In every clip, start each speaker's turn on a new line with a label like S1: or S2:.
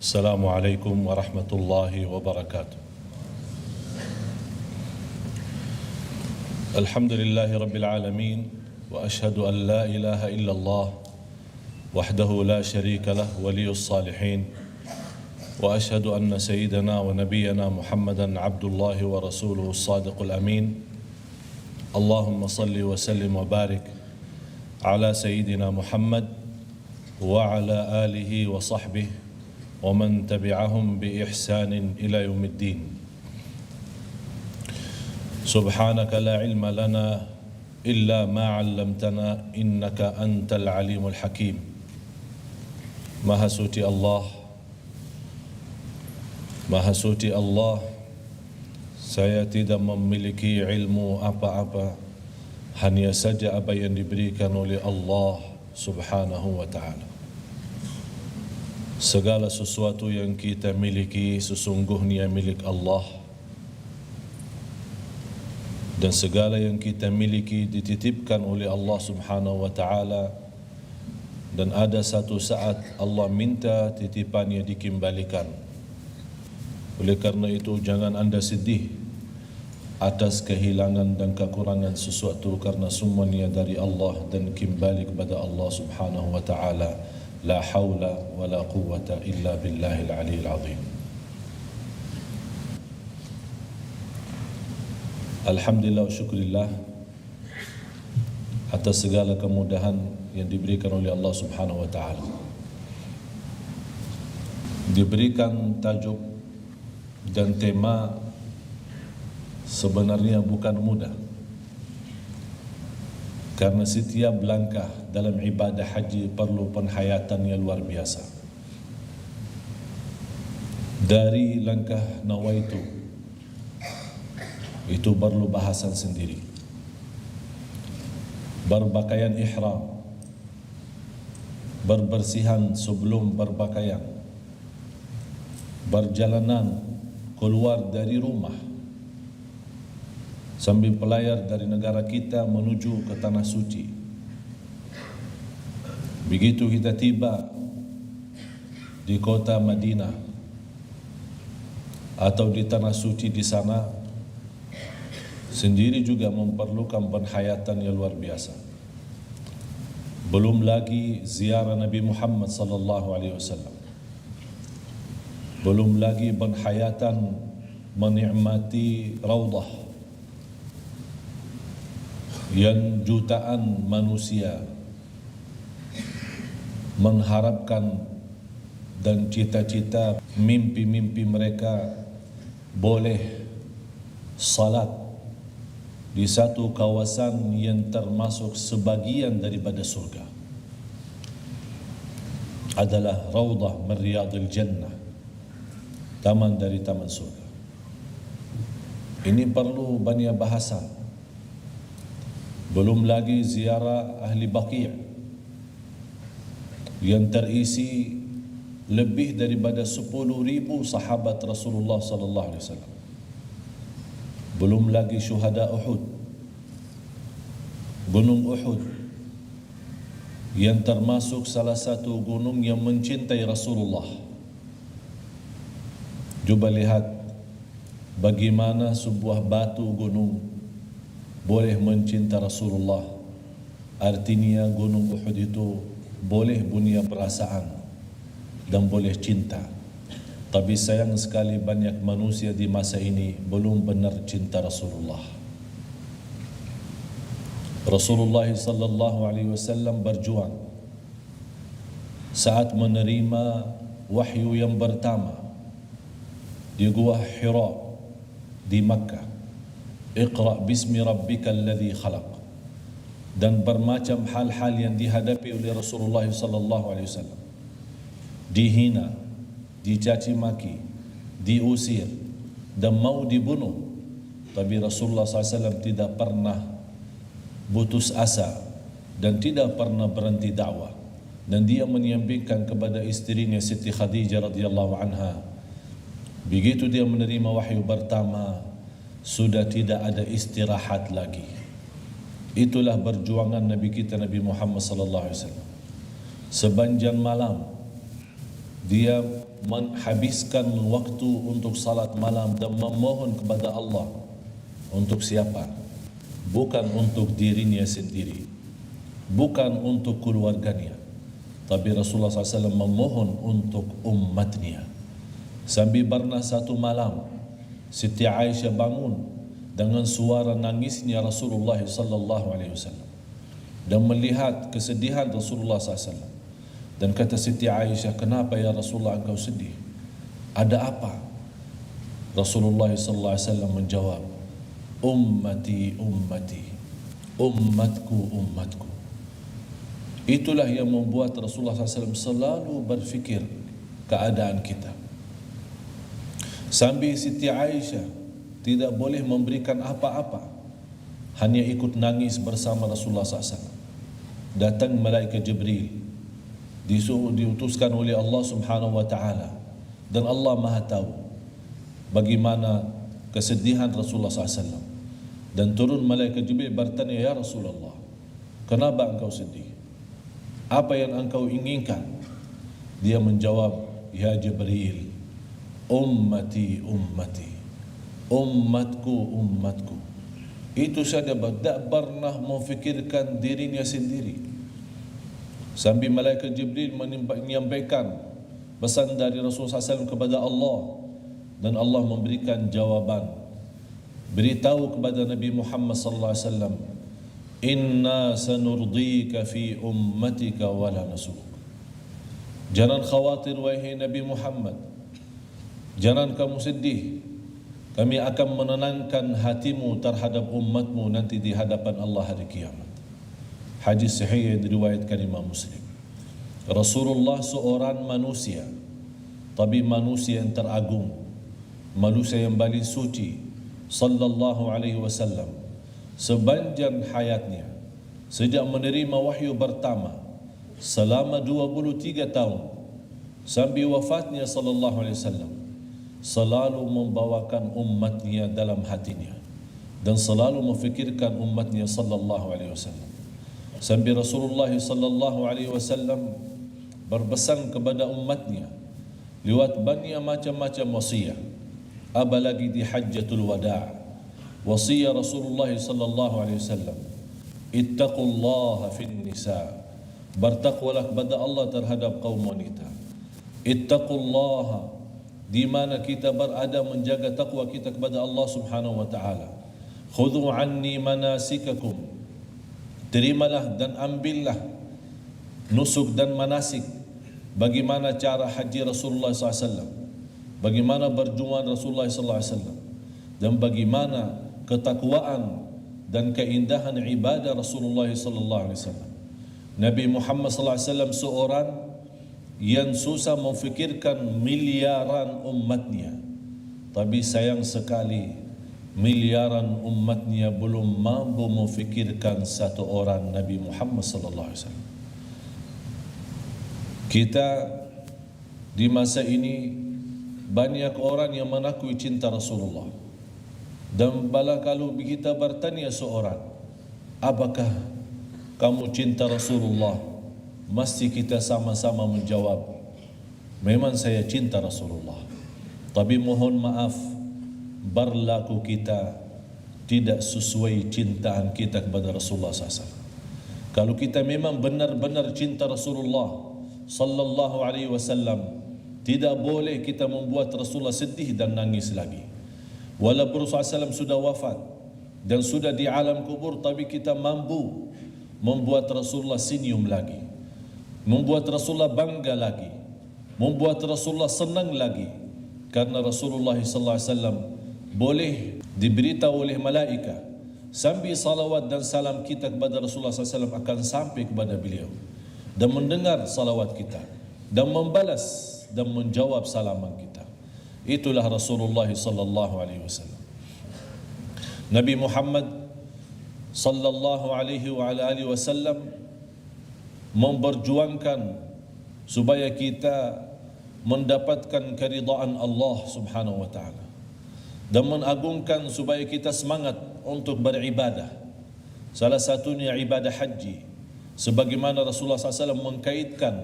S1: Assalamualaikum warahmatullahi wabarakatuh. Alhamdulillahi rabbil alamin wa ashhadu an la ilaha illallah wahdahu la sharika lah waliyus salihin wa ashhadu anna sayyidana wa nabiyyana Muhammadan abdullahi wa rasuluhu as-sadiqul amin. Allahumma salli wa sallim wa barik ala sayyidina Muhammad wa ala alihi wa sahbihi ومن تبعهم بإحسان إلى يوم الدين. سبحانك لا علم لنا إلا ما علمتنا إنك أنت العليم الحكيم. Maha suci Allah, saya tidak memiliki ilmu apa-apa, hanya saja apa yang diberikan oleh Allah Subhanahu wa ta'ala. Segala sesuatu yang kita miliki sesungguhnya milik Allah, dan segala yang kita miliki dititipkan oleh Allah Subhanahu wa ta'ala, dan ada satu saat Allah minta titipannya dikembalikan. Oleh karena itu jangan anda sedih atas kehilangan dan kekurangan sesuatu, karena semuanya dari Allah dan kembali kepada Allah Subhanahu wa ta'ala. La hawla wa la quwwata illa billahil aliyyil azim. Alhamdulillah wa syukurillah atas segala kemudahan yang diberikan oleh Allah Subhanahu wa ta'ala. Diberikan tajuk dan tema sebenarnya bukan mudah, karena setiap langkah dalam ibadah haji perlu penghayatan yang luar biasa. Dari langkah nawaitu itu perlu bahasan sendiri. Berpakaian ihram, berbersihan sebelum berpakaian, berjalanan keluar dari rumah sambil pelayar dari negara kita menuju ke tanah suci. Begitu kita tiba di kota Madinah atau di tanah suci di sana, sendiri juga memerlukan penghayatan yang luar biasa. Belum lagi ziarah Nabi Muhammad sallallahu alaihi wasallam. Belum lagi penghayatan menikmati raudhah yang jutaan manusia mengharapkan, dan cita-cita mimpi-mimpi mereka boleh salat di satu kawasan yang termasuk sebagian daripada surga, adalah raudhah min riyadil jannah, taman dari taman surga. Ini perlu banyak bahasan. Belum lagi ziarah ahli Baqi' yang terisi lebih daripada 10,000 sahabat Rasulullah sallallahu alaihi wasallam. Belum lagi syuhada Uhud, gunung Uhud yang termasuk salah satu gunung yang mencintai Rasulullah. Cuba lihat bagaimana sebuah batu gunung boleh mencinta Rasulullah. Artinya gunung Uhud itu boleh punya perasaan dan boleh cinta. Tapi sayang sekali banyak manusia di masa ini belum benar cinta Rasulullah. Rasulullah sallallahu alaihi wasallam berjuang saat menerima wahyu yang pertama di Gua Hira di Makkah. Iqra bismi rabbikal ladzi khalaq, dan bermacam hal-hal yang dihadapi oleh Rasulullah sallallahu alaihi wasallam. Dihina, dicaci maki, diusir dan mau dibunuh, tapi Rasulullah SAW tidak pernah putus asa dan tidak pernah berhenti dakwah. Dan dia menyampaikan kepada istrinya Siti Khadijah radhiyallahu anha, begitu dia menerima wahyu pertama, sudah tidak ada istirahat lagi. Itulah perjuangan Nabi kita Nabi Muhammad sallallahu alaihi wasallam. Sepanjang malam dia menghabiskan waktu untuk salat malam dan memohon kepada Allah. Untuk siapa? Bukan untuk dirinya sendiri, bukan untuk keluarganya, tapi Rasulullah SAW memohon untuk umatnya. Sambil pernah satu malam Siti Aisyah bangun dengan suara nangisnya Rasulullah SAW dan melihat kesedihan Rasulullah SAW, dan kata Siti Aisyah, kenapa ya Rasulullah engkau sedih? Ada apa? Rasulullah SAW menjawab, ummati ummati, ummatku ummatku. Itulah yang membuat Rasulullah SAW selalu berfikir keadaan kita. Sambil Siti Aisyah tidak boleh memberikan apa-apa, hanya ikut nangis bersama Rasulullah SAW. Datang malaikat Jibril, diutuskan oleh Allah Subhanahu wa taala, dan Allah Maha tahu bagaimana kesedihan Rasulullah SAW. Dan turun malaikat Jibril bertanya, ya Rasulullah, kenapa engkau sedih? Apa yang engkau inginkan? Dia menjawab, ya Jibril, ummati ummati, ummatku ummatku. Itu saja, tidak pernah memfikirkan dirinya sendiri. Sambil malaikat Jibril menyampaikan pesan dari Rasulullah SAW kepada Allah, dan Allah memberikan jawaban. Beritahu kepada Nabi Muhammad sallallahu alaihi wasallam, inna sanurdika fi ummatika wala nasuk. Jangan khawatir wahai Nabi Muhammad, jangan kamu sedih, kami akan menenangkan hatimu terhadap umatmu nanti di hadapan Allah hari kiamat. Hadis sahih yang diriwayatkan Imam Muslim. Rasulullah seorang manusia, tapi manusia yang teragung, manusia yang paling suci sallallahu alaihi wasallam. Sepanjang hayatnya, sejak menerima wahyu pertama selama 23 tahun sampai wafatnya sallallahu alaihi wasallam, selalu membawakan umatnya dalam hatinya dan selalu memfikirkan umatnya sallallahu alaihi wasallam. Sampai Rasulullah sallallahu alaihi wasallam berpesan kepada umatnya lewat banyak macam-macam wasiat. Apalagi di Hajjatul Wada', wasiat Rasulullah sallallahu alaihi wasallam, ittaqullaha fin nisa, bertakwalah kepada Allah terhadap kaum wanita. Ittaqullaha, di mana kita berada menjaga takwa kita kepada Allah Subhanahu wa taala. Khudhu anni manasikakum, terimalah dan ambillah nusuk dan manasik, bagaimana cara haji Rasulullah SAW, bagaimana berjuang Rasulullah SAW, dan bagaimana ketakwaan dan keindahan ibadah Rasulullah SAW. Nabi Muhammad SAW seorang yang susah memfikirkan miliaran umatnya, tapi sayang sekali miliaran umatnya belum mampu memfikirkan satu orang Nabi Muhammad SAW. Kita di masa ini banyak orang yang mengakui cinta Rasulullah, dan bala kalau kita bertanya seorang, apakah kamu cinta Rasulullah? Mesti kita sama-sama menjawab, memang saya cinta Rasulullah. Tapi mohon maaf, berlaku kita tidak sesuai cintaan kita kepada Rasulullah SAW. Kalau kita memang benar-benar cinta Rasulullah sallallahu alaihi wasallam, tidak boleh kita membuat Rasulullah sedih dan nangis lagi. Walaupun Rasulullah SAW sudah wafat dan sudah di alam kubur, tapi kita mampu membuat Rasulullah senyum lagi, membuat Rasulullah bangga lagi, membuat Rasulullah senang lagi. Karena Rasulullah SAW boleh diberitahu oleh malaikat, sambil salawat dan salam kita kepada Rasulullah SAW akan sampai kepada beliau, dan mendengar salawat kita, dan membalas dan menjawab salaman kita. Itulah Rasulullah sallallahu alaihi wasallam. Nabi Muhammad sallallahu alaihi wasallam memperjuangkan supaya kita mendapatkan keridhaan Allah Subhanahu wa taala, dan mengagungkan supaya kita semangat untuk beribadah. Salah satunya ibadah haji, sebagaimana Rasulullah SAW mengkaitkan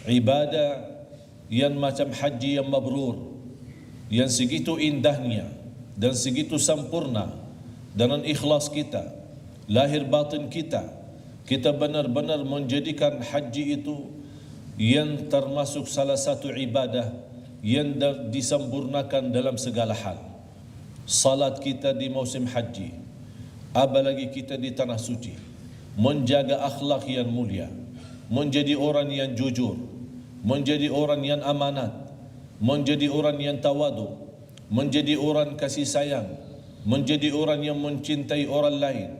S1: ibadah yang macam haji yang mabrur, yang segitu indahnya dan segitu sempurna, dengan ikhlas kita, lahir batin kita, kita benar-benar menjadikan haji itu yang termasuk salah satu ibadah yang disempurnakan dalam segala hal. Salat kita di musim haji, apalagi kita di tanah suci, menjaga akhlak yang mulia, menjadi orang yang jujur, menjadi orang yang amanat, menjadi orang yang tawadu, menjadi orang kasih sayang, menjadi orang yang mencintai orang lain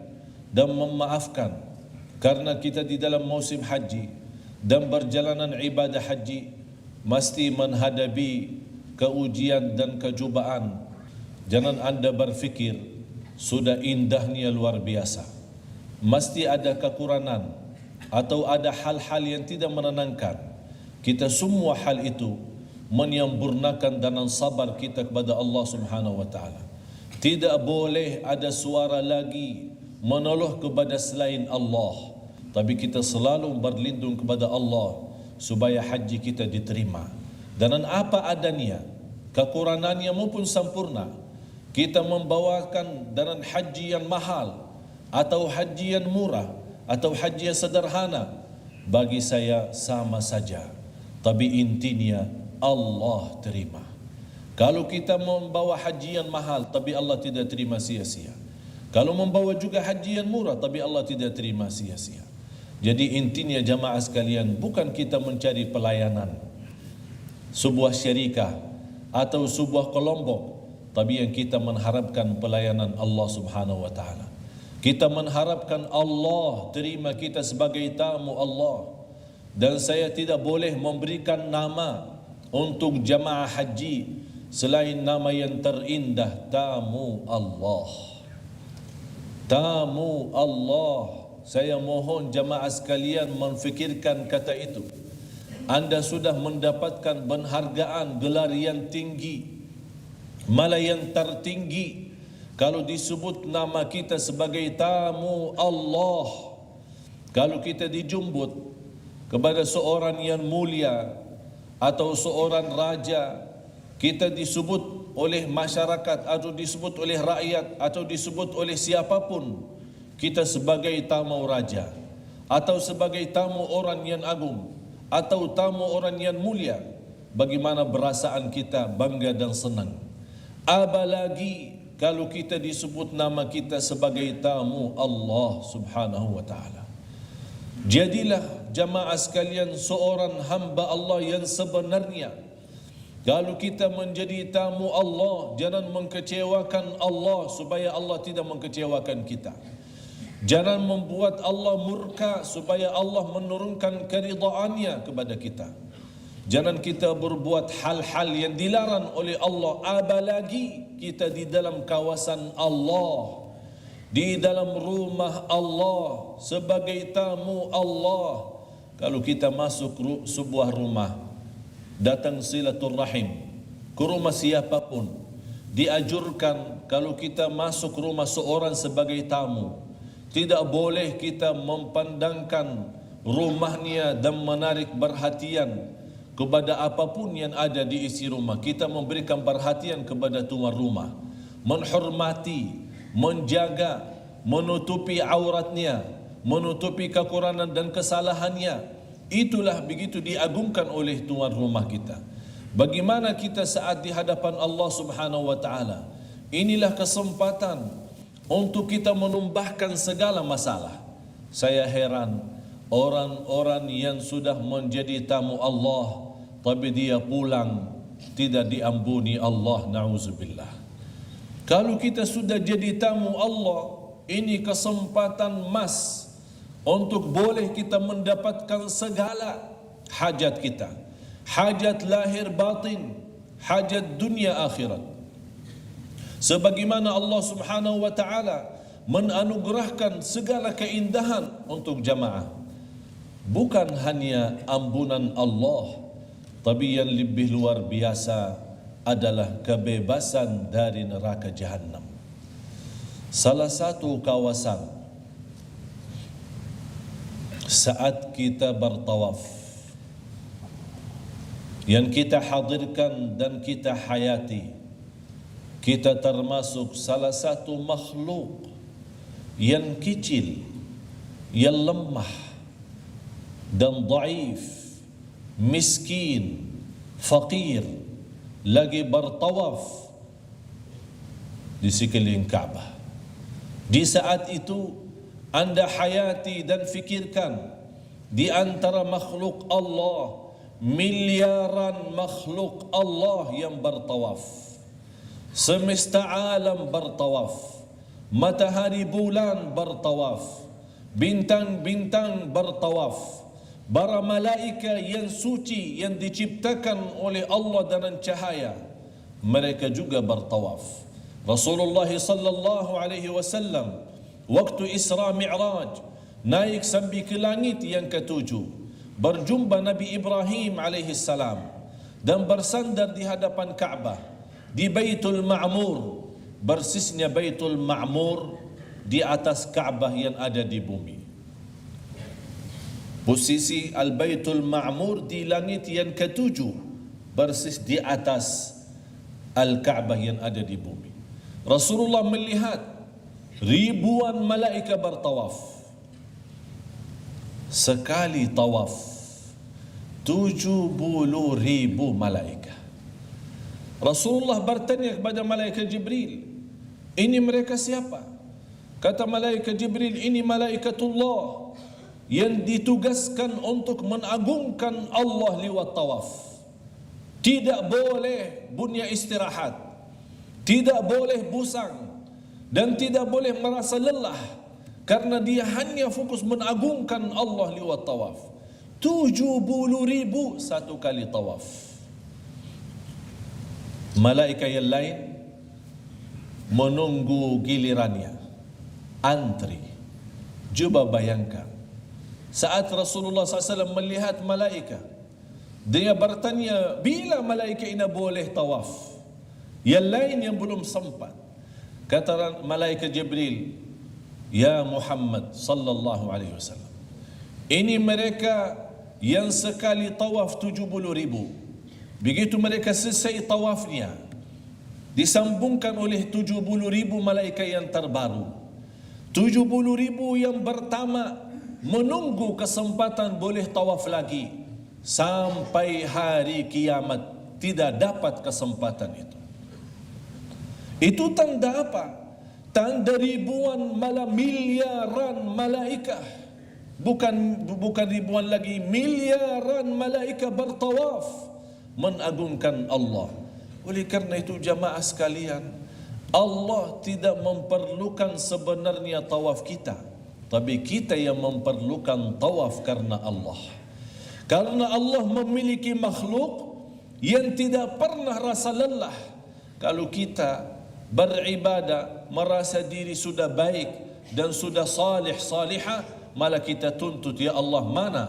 S1: dan memaafkan. Karena kita di dalam musim haji dan perjalanan ibadah haji mesti menghadapi keujian dan kecubaan. Jangan anda berfikir sudah indahnya luar biasa. Mesti ada kekurangan atau ada hal-hal yang tidak menenangkan. Kita semua hal itu menyempurnakan dengan sabar kita kepada Allah Subhanahu wa taala. Tidak boleh ada suara lagi menoleh kepada selain Allah, tapi kita selalu berlindung kepada Allah supaya haji kita diterima. Dan apa adanya, kekurangannya maupun sempurna, kita membawakan dengan haji yang mahal atau haji yang murah atau haji yang sederhana, bagi saya sama saja. Tapi intinya Allah terima. Kalau kita membawa haji yang mahal tapi Allah tidak terima, sia-sia. Kalau membawa juga haji yang murah tapi Allah tidak terima, sia-sia. Jadi intinya jamaah sekalian, bukan kita mencari pelayanan sebuah syarikah atau sebuah kelompok, tapi yang kita mengharapkan pelayanan Allah Subhanahu wa taala. Kita mengharapkan Allah terima kita sebagai tamu Allah. Dan saya tidak boleh memberikan nama untuk jamaah haji selain nama yang terindah, tamu Allah. Tamu Allah. Saya mohon jamaah sekalian memfikirkan kata itu. Anda sudah mendapatkan penghargaan, gelar yang tinggi, malah yang tertinggi. Kalau disebut nama kita sebagai tamu Allah, kalau kita dijemput kepada seorang yang mulia atau seorang raja, kita disebut oleh masyarakat atau disebut oleh rakyat atau disebut oleh siapapun, kita sebagai tamu raja atau sebagai tamu orang yang agung atau tamu orang yang mulia, bagaimana perasaan kita bangga dan senang. Apalagi kalau kita disebut nama kita sebagai tamu Allah Subhanahu wa taala. Jadilah jamaah sekalian seorang hamba Allah yang sebenarnya. Kalau kita menjadi tamu Allah, jangan mengkecewakan Allah supaya Allah tidak mengkecewakan kita. Jangan membuat Allah murka supaya Allah menurunkan keridhaannya kepada kita. Jangan kita berbuat hal-hal yang dilarang oleh Allah, apalagi kita di dalam kawasan Allah, di dalam rumah Allah, sebagai tamu Allah. Kalau kita masuk sebuah rumah, datang silaturahim ke rumah siapapun, dianjurkan kalau kita masuk rumah seorang sebagai tamu, tidak boleh kita memandangkan rumahnya dan menarik perhatian kepada apapun yang ada di isi rumah. Kita memberikan perhatian kepada tuan rumah, menghormati, menjaga, menutupi auratnya, menutupi kekurangan dan kesalahannya. Itulah begitu diagungkan oleh tuan rumah kita. Bagaimana kita saat di hadapan Allah Subhanahu wa taala? Inilah kesempatan untuk kita menumbahkan segala masalah. Saya heran orang-orang yang sudah menjadi tamu Allah tapi dia pulang tidak diampuni Allah, na'udzubillah. Kalau kita sudah jadi tamu Allah, ini kesempatan emas untuk boleh kita mendapatkan segala hajat kita, hajat lahir batin, hajat dunia akhirat. Sebagaimana Allah Subhanahu wa taala menanugerahkan segala keindahan untuk jamaah. Bukan hanya ampunan Allah, tapi yang lebih luar biasa adalah kebebasan dari neraka Jahannam. Salah satu kawasan saat kita bertawaf, yang kita hadirkan dan kita hayati, kita termasuk salah satu makhluk yang kecil, yang lemah dan dhaif, miskin, fakir, lagi bertawaf di sekeliling Kaabah. Di saat itu anda hayati dan fikirkan di antara makhluk Allah, miliaran makhluk Allah yang bertawaf, semesta alam bertawaf, matahari bulan bertawaf, bintang-bintang bertawaf, para malaika yang suci yang diciptakan oleh Allah dengan cahaya, mereka juga bertawaf. Rasulullah sallallahu alaihi wasallam waktu Isra Mi'raj naik sampai ke langit yang ketujuh, berjumpa Nabi Ibrahim alaihi salam dan bersandar di hadapan Kaabah di Baitul Ma'mur. Bersisnya Baitul Ma'mur di atas Kaabah yang ada di bumi. Posisi Al-Baitul Ma'mur di langit yang ketujuh, persis di atas Al-Kaabah yang ada di bumi. Rasulullah melihat ribuan malaikat bertawaf. Sekali tawaf 70,000 malaikat. Rasulullah bertanya kepada malaikat Jibril, ini mereka siapa? Kata malaikat Jibril, ini malaikatullah yang ditugaskan untuk mengagungkan Allah lewat tawaf. Tidak boleh punya istirahat, tidak boleh busang, dan tidak boleh merasa lelah, karena dia hanya fokus mengagungkan Allah lewat tawaf. 70,000 satu kali tawaf. Malaikat yang lain menunggu gilirannya, antri. Cuba bayangkan, saat Rasulullah SAW melihat malaikat, dia bertanya, bila malaikat ini boleh tawaf? Yang lain yang belum sempat. Kata malaikat Jibril, ya Muhammad sallallahu alaihi wasallam, ini mereka yang sekali tawaf 70,000. Begitu mereka selesai tawafnya, disambungkan oleh 70,000 malaikat yang terbaru. 70,000 yang pertama menunggu kesempatan boleh tawaf lagi sampai hari kiamat, tidak dapat kesempatan itu. Itu tanda apa? Tanda ribuan miliaran malaikat. Bukan ribuan lagi, miliaran malaikat bertawaf mengagungkan Allah. Oleh kerana itu jamaah sekalian, Allah tidak memerlukan sebenarnya tawaf kita, tapi kita yang memerlukan tawaf karena Allah. Karena Allah memiliki makhluk yang tidak pernah rasa lelah. Kalau kita beribadah merasa diri sudah baik dan sudah salih salihah, malah kita tuntut, ya Allah, mana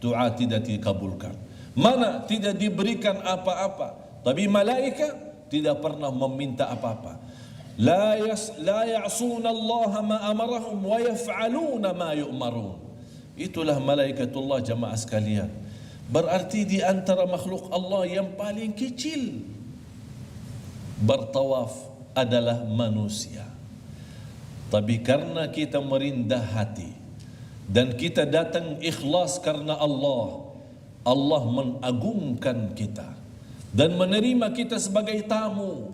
S1: doa tidak dikabulkan, mana tidak diberikan apa-apa. Tapi malaikat tidak pernah meminta apa-apa. La ya'suna Allah ma amarahum wa yaf'aluna ma yu'marun. Itulah malaikatullah jamaah sekalian. Berarti di antara makhluk Allah yang paling kecil bertawaf adalah manusia. Tapi karena kita merendah hati dan kita datang ikhlas karena Allah, Allah mengagungkan kita dan menerima kita sebagai tamu,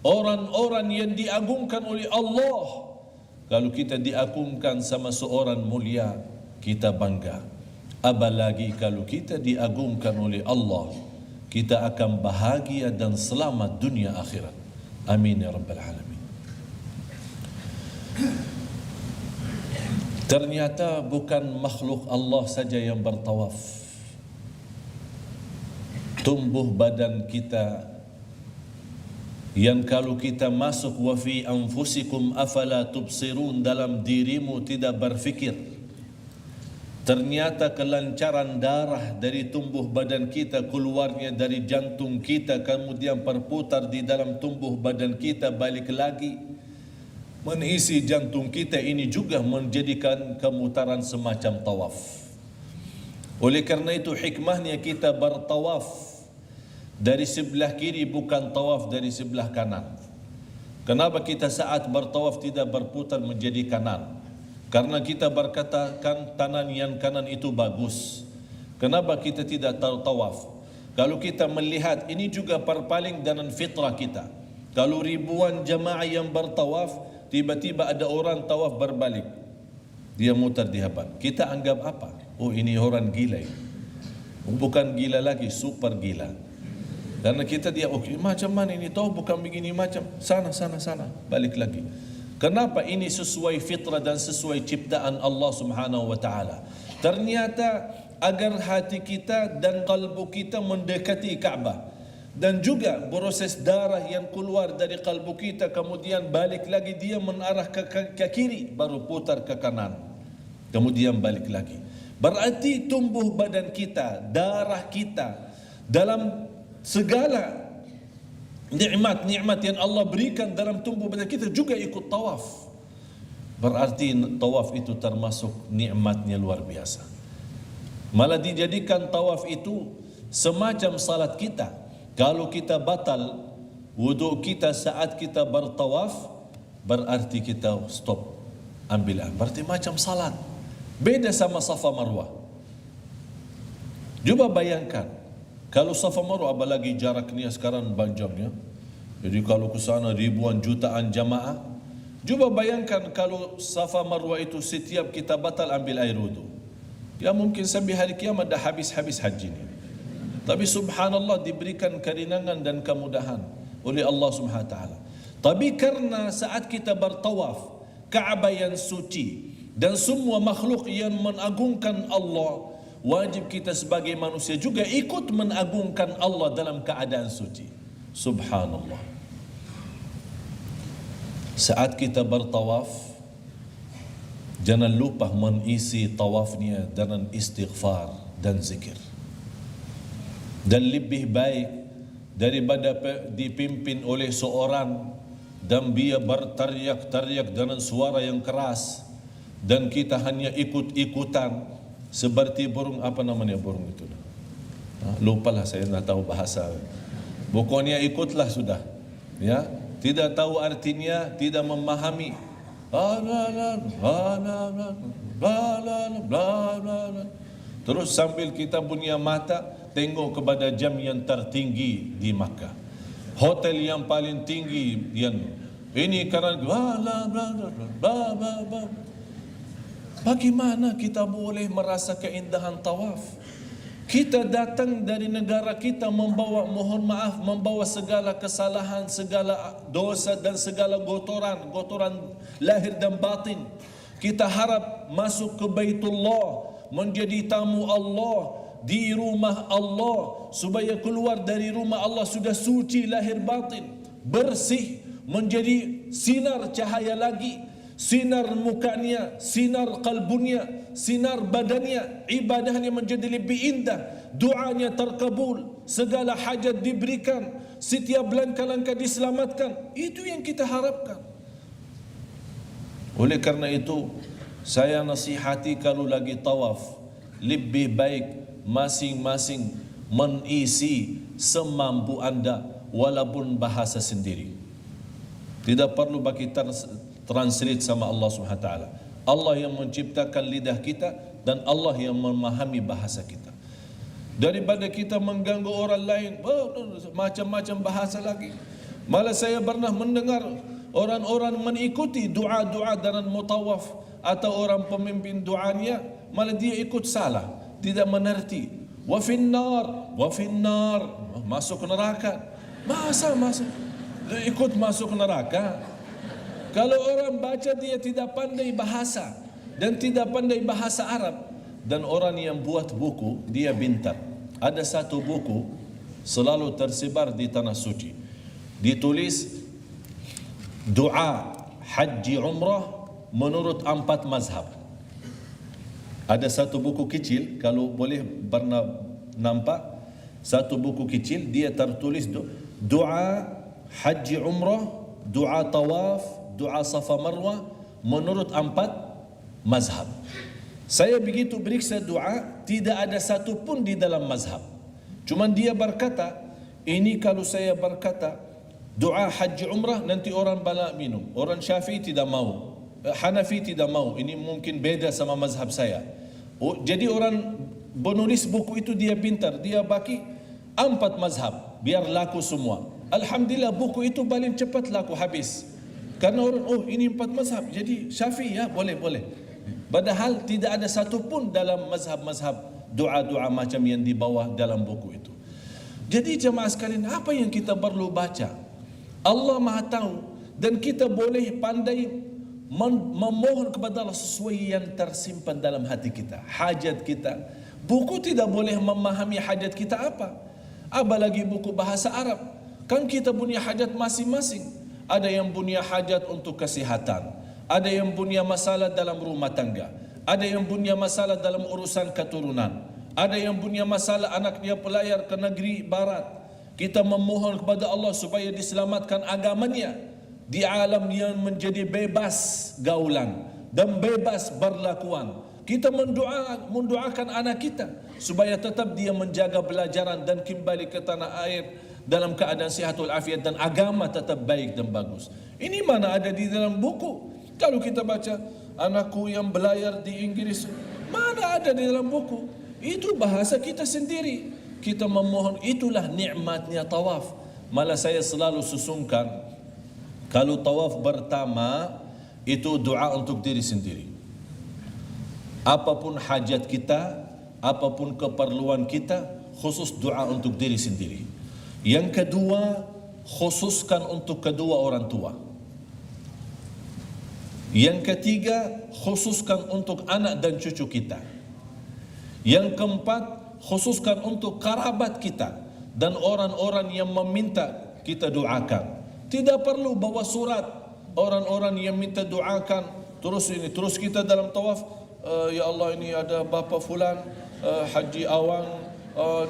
S1: orang-orang yang diagungkan oleh Allah. Kalau kita diagungkan sama seorang mulia, kita bangga. Apalagi kalau kita diagungkan oleh Allah, kita akan bahagia dan selamat dunia akhirat. Amin ya rabbal alamin. Ternyata bukan makhluk Allah saja yang bertawaf. Tumbuh badan kita yang kalau kita masuk wa fi anfusikum afala tubsirun, dalam dirimu tidak berfikir. Ternyata kelancaran darah dari tumbuh badan kita, keluarnya dari jantung kita, kemudian berputar di dalam tumbuh badan kita, balik lagi mengisi jantung kita, ini juga menjadikan kemutaran semacam tawaf. Oleh kerana itu hikmahnya kita bertawaf dari sebelah kiri, bukan tawaf dari sebelah kanan. Kenapa kita saat bertawaf tidak berputar menjadi kanan? Karena kita berkatakan tangan yang kanan itu bagus. Kenapa kita tidak tawaf? Kalau kita melihat, ini juga perpaling dengan fitrah kita. Kalau ribuan jamaah yang bertawaf, tiba-tiba ada orang tawaf berbalik, dia mutar di hadapan, kita anggap apa? Oh, ini orang gila. Bukan gila lagi, super gila. Karena kita dia, oh, macam mana ini tahu, bukan begini, macam sana, balik lagi. Kenapa? Ini sesuai fitrah dan sesuai ciptaan Allah Subhanahu wa taala. Ternyata agar hati kita dan kalbu kita mendekati Ka'bah, dan juga proses darah yang keluar dari kalbu kita kemudian balik lagi, dia menarah ke kiri, baru putar ke kanan, kemudian balik lagi. Berarti tumbuh badan kita, darah kita, dalam segala nikmat-nikmat yang Allah berikan dalam tumbuh badan kita juga ikut tawaf. Berarti tawaf itu termasuk nikmatnya luar biasa. Malah dijadikan tawaf itu semacam salat kita. Kalau kita batal wudu kita saat kita bertawaf, berarti kita stop, ambil. Berarti macam salat. Beda sama Safa Marwah. Coba bayangkan, kalau Safa Marwah, apalagi jaraknya sekarang panjangnya, jadi kalau ke sana ribuan jutaan jamaah. Coba bayangkan kalau Safa Marwah itu setiap kita batal ambil air wudu, ya mungkin sampai hari kiamat dah habis haji ni. Tapi subhanallah diberikan keringanan dan kemudahan oleh Allah Subhanahu wa taala. Tapi karena saat kita bertawaf Ka'bah yang suci dan semua makhluk yang mengagungkan Allah, wajib kita sebagai manusia juga ikut mengagungkan Allah dalam keadaan suci. Subhanallah. Saat kita bertawaf, jangan lupa mengisi tawafnya dengan istighfar dan zikir. Dan lebih baik daripada dipimpin oleh seorang dan dia berteriak-teriak dengan suara yang keras dan kita hanya ikut-ikutan seperti burung, apa namanya burung itu? Lupalah, saya tidak tahu bahasa. Pokoknya ikutlah sudah. Ya, tidak tahu artinya, tidak memahami. Terus sambil kita punya mata tengok kepada jam yang tertinggi di Makkah, hotel yang paling tinggi yang ini, karena bagaimana kita boleh merasa keindahan tawaf? Kita datang dari negara kita membawa, mohon maaf, membawa segala kesalahan, segala dosa dan segala gotoran lahir dan batin. Kita harap masuk ke Baitullah, menjadi tamu Allah di rumah Allah, supaya keluar dari rumah Allah sudah suci lahir batin, bersih, menjadi sinar cahaya lagi, sinar mukanya, sinar kalbunya, sinar badannya, ibadahnya menjadi lebih indah, doanya terkabul, segala hajat diberikan, setiap langkah-langkah diselamatkan. Itu yang kita harapkan. Oleh karena itu, saya nasihati kalau lagi tawaf, lebih baik masing-masing mengisi semampu anda, walaupun bahasa sendiri. Tidak perlu bagi translate sama Allah Subhanahu wa taala. Allah yang menciptakan lidah kita dan Allah yang memahami bahasa kita. Daripada kita mengganggu orang lain, macam-macam bahasa lagi. Malah saya pernah mendengar orang-orang mengikuti doa-doa dalam mutawaf atau orang pemimpin doanya, malah dia ikut salah, tidak mengerti. Wa finnar, masuk neraka. Masa ikut masuk neraka? Kalau orang baca dia tidak pandai bahasa dan tidak pandai bahasa Arab, dan orang yang buat buku dia pintar. Ada satu buku selalu tersebar di tanah suci, ditulis doa haji umrah menurut 4 mazhab. Ada satu buku kecil, kalau boleh pernah nampak, satu buku kecil dia tertulis doa haji umrah, doa tawaf, doa Safa Marwah menurut 4 mazhab. Saya begitu periksa doa, tidak ada satu pun di dalam mazhab. Cuma dia berkata, ini kalau saya berkata doa haji umrah nanti orang bala minum. Orang Syafi'i tidak mau, Hanafi tidak mau. Ini mungkin beda sama mazhab saya. Jadi orang penulis buku itu dia pintar, dia bagi 4 mazhab biar laku semua. Alhamdulillah buku itu paling cepat laku habis. Karena orang ini 4 mazhab, jadi Syafi'i ya boleh. Padahal tidak ada satu pun dalam mazhab-mazhab doa-doa macam yang di bawah dalam buku itu. Jadi jemaah sekalian, apa yang kita perlu baca? Allah Maha tahu, dan kita boleh pandai memohon kepada Allah sesuai yang tersimpan dalam hati kita, hajat kita. Buku tidak boleh memahami hajat kita apa, apalagi buku bahasa Arab. Kan kita punya hajat masing-masing. Ada yang punya hajat untuk kesihatan, ada yang punya masalah dalam rumah tangga, ada yang punya masalah dalam urusan keturunan, ada yang punya masalah anaknya pelayar ke negeri barat. Kita memohon kepada Allah supaya diselamatkan agamanya di alam yang menjadi bebas gaulan dan bebas berlakuan. Kita mendoakan anak kita supaya tetap dia menjaga pelajaran dan kembali ke tanah air dalam keadaan sihat walafiat dan agama tetap baik dan bagus. Ini mana ada di dalam buku? Kalau kita baca anakku yang belayar di Inggris, mana ada di dalam buku? Itu bahasa kita sendiri. Kita memohon, itulah nikmatnya tawaf. Malah saya selalu susungkan, kalau tawaf pertama itu doa untuk diri sendiri. Apapun hajat kita, apapun keperluan kita, khusus doa untuk diri sendiri. Yang kedua, khususkan untuk kedua orang tua. Yang ketiga, khususkan untuk anak dan cucu kita. Yang keempat, khususkan untuk kerabat kita dan orang-orang yang meminta kita doakan. Tidak perlu bawa surat orang-orang yang minta doakan terus kita dalam tawaf, ya Allah ini ada bapa fulan, Haji Awang,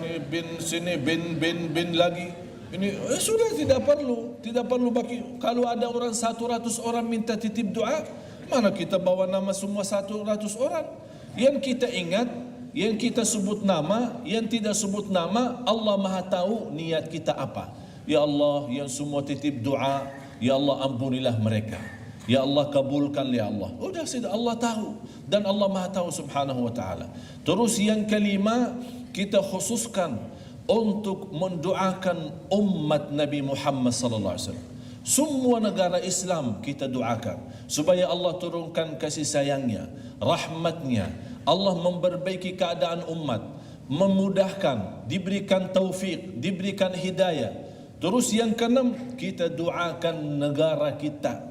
S1: ini bin sini bin lagi. Ini sudah tidak perlu bagi. Kalau ada orang 100 orang minta titip doa, mana kita bawa nama semua 100 orang? Yang kita ingat, yang kita sebut nama, yang tidak sebut nama, Allah Maha tahu niat kita apa. Ya Allah, yang semua titip doa, ya Allah ampunilah mereka. Ya Allah kabulkan ya Allah. Sudah Allah tahu dan Allah Maha tahu subhanahu wa ta'ala. Terus yang kelima, kita khususkan untuk mendoakan umat Nabi Muhammad sallallahu alaihi wasallam. Semua negara Islam kita doakan supaya Allah turunkan kasih sayangnya, rahmatnya. Allah memperbaiki keadaan umat, memudahkan, diberikan taufik, diberikan hidayah. Terus yang keenam, kita doakan negara kita.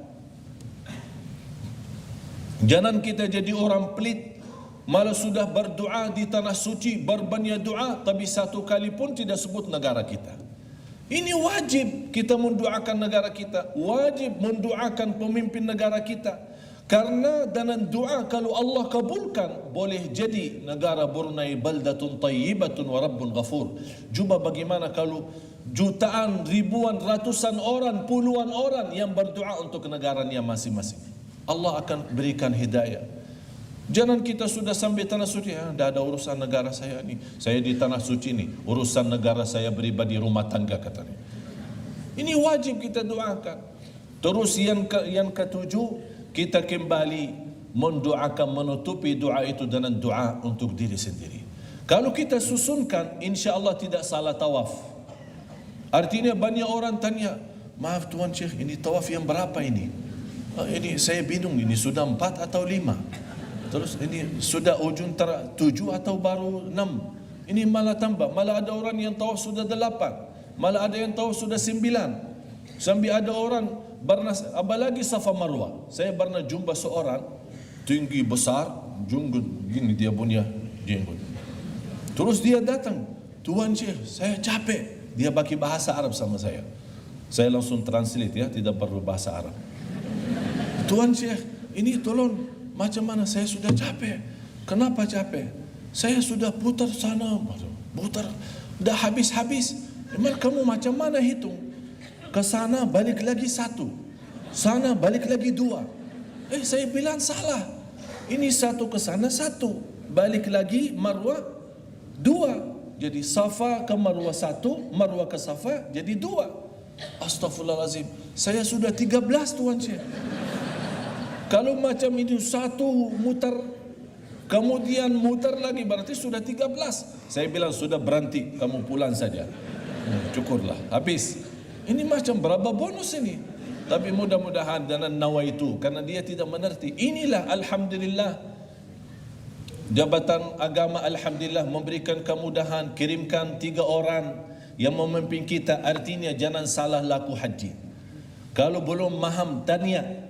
S1: Jangan kita jadi orang pelit, malah sudah berdoa di tanah suci, berbanyak doa, tapi satu kali pun tidak sebut negara kita. Ini wajib kita mendoakan negara kita, wajib mendoakan pemimpin negara kita. Karena dengan doa kalau Allah kabulkan, boleh jadi negara Brunei baldatun tayyibatun wa rabbun ghafur. Cuba bagaimana kalau jutaan, ribuan, ratusan orang, puluhan orang yang berdoa untuk negaranya masing-masing. Allah akan berikan hidayah. Jangan kita sudah sampai tanah suci, tidak ada urusan negara saya ni. Saya di tanah suci ni, urusan negara saya pribadi rumah tangga katanya. Ini wajib kita doakan. Terus yang ketujuh, kita kembali mendoakan, menutupi doa itu dengan doa untuk diri sendiri. Kalau kita susunkan, insya Allah tidak salah tawaf. Artinya banyak orang tanya, maaf Tuan Syekh, ini tawaf yang berapa ini? Ini saya bingung, ini sudah 4 atau 5? Terus ini sudah ujung 7 atau baru 6? Ini malah tambah, malah ada orang yang tawaf sudah 8, malah ada yang tawaf sudah 9. Sampai ada orang apalagi Safa Marwah. Saya pernah jumpa seorang tinggi besar, junggut gini dia punya jenggot. Terus dia datang, Tuan Syekh, saya capek. Dia pakai bahasa Arab sama saya. Saya langsung translate ya, tidak perlu bahasa Arab. Tuan Syekh, ini tolong, macam mana saya sudah capek. Kenapa capek? Saya sudah putar sana, putar, dah habis-habis. Emang kamu macam mana hitung? Ke sana balik lagi 1, sana balik lagi 2. Saya bilang salah. Ini 1 ke sana 1, balik lagi Marwah 2. Jadi Safa ke Marwah 1, Marwah ke Safa jadi 2. Astaghfirullahalazim. Saya sudah 13 Tuan Syekh. Kalau macam itu satu mutar, kemudian mutar lagi, berarti sudah 13. Saya bilang sudah berhenti, kamu pulang saja. Cukurlah, habis. Ini macam berapa bonus ini? Tapi mudah-mudahan dengan nawaitu, karena dia tidak mengerti. Inilah alhamdulillah, Jabatan Agama alhamdulillah memberikan kemudahan, kirimkan 3 orang yang memimpin kita. Artinya jangan salah laku haji. Kalau belum faham, tanya.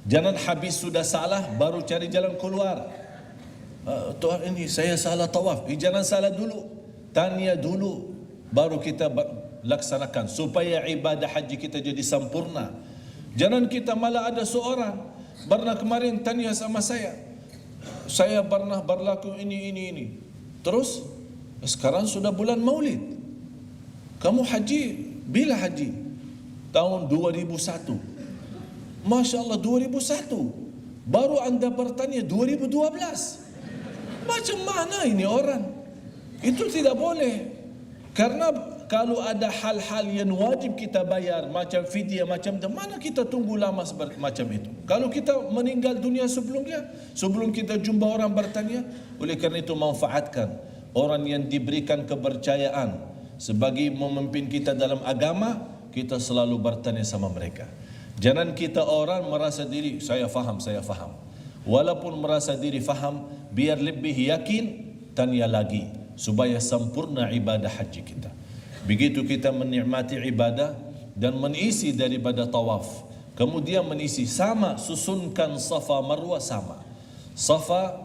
S1: Jangan habis sudah salah baru cari jalan keluar. Tuhan, ini saya salah tawaf. Jangan salah dulu, tanya dulu, baru kita laksanakan supaya ibadah haji kita jadi sempurna. Jangan kita malah ada seorang pernah kemarin tanya sama saya pernah berlaku ini. Terus sekarang sudah bulan Maulid, kamu haji bila haji? Tahun 2001. Masya Allah, 2001. Baru anda bertanya 2012. Macam mana ini orang? Itu tidak boleh. Karena kalau ada hal-hal yang wajib kita bayar, macam fidyah, macam itu, mana kita tunggu lama macam itu? Kalau kita meninggal dunia sebelum kita jumpa orang bertanya. Oleh kerana itu manfaatkan orang yang diberikan kepercayaan sebagai memimpin kita dalam agama, kita selalu bertanya sama mereka. Jangan kita orang merasa diri saya faham. Walaupun merasa diri faham, biar lebih yakin, tanya lagi supaya sempurna ibadah haji kita. Begitu kita menikmati ibadah dan mengisi daripada tawaf, kemudian mengisi sama, susunkan Safa Marwah sama. Safa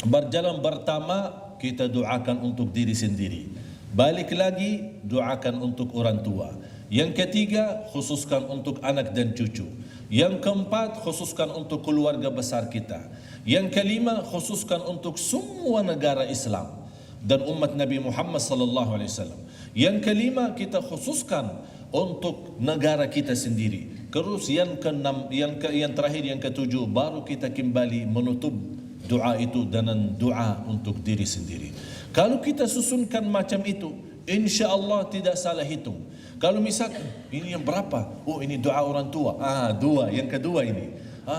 S1: berjalan pertama kita doakan untuk diri sendiri, balik lagi doakan untuk orang tua. Yang ketiga khususkan untuk anak dan cucu. Yang keempat khususkan untuk keluarga besar kita. Yang kelima khususkan untuk semua negara Islam dan umat Nabi Muhammad sallallahu alaihi wasallam. Yang kelima kita khususkan untuk negara kita sendiri. Terus yang keenam, yang terakhir, yang ketujuh, baru kita kembali menutup doa itu dengan doa untuk diri sendiri. Kalau kita susunkan macam itu, insya-Allah tidak salah hitung. Kalau misalkan ini yang berapa? Oh, ini doa orang tua. Dua, yang kedua ini.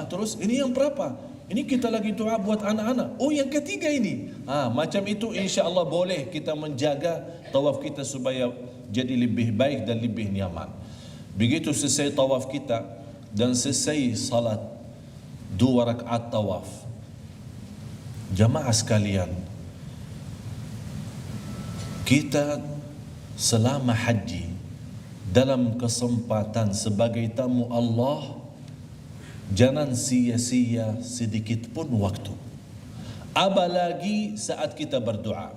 S1: Terus ini yang berapa? Ini kita lagi doa buat anak-anak. Oh, yang ketiga ini. Macam itu insya-Allah boleh kita menjaga tawaf kita supaya jadi lebih baik dan lebih nyaman. Begitu selesai tawaf kita dan selesai salat 2 rakaat tawaf, jamaah sekalian, kita selama haji dalam kesempatan sebagai tamu Allah, jangan sia-sia sedikit pun waktu. Apalagi saat kita berdoa.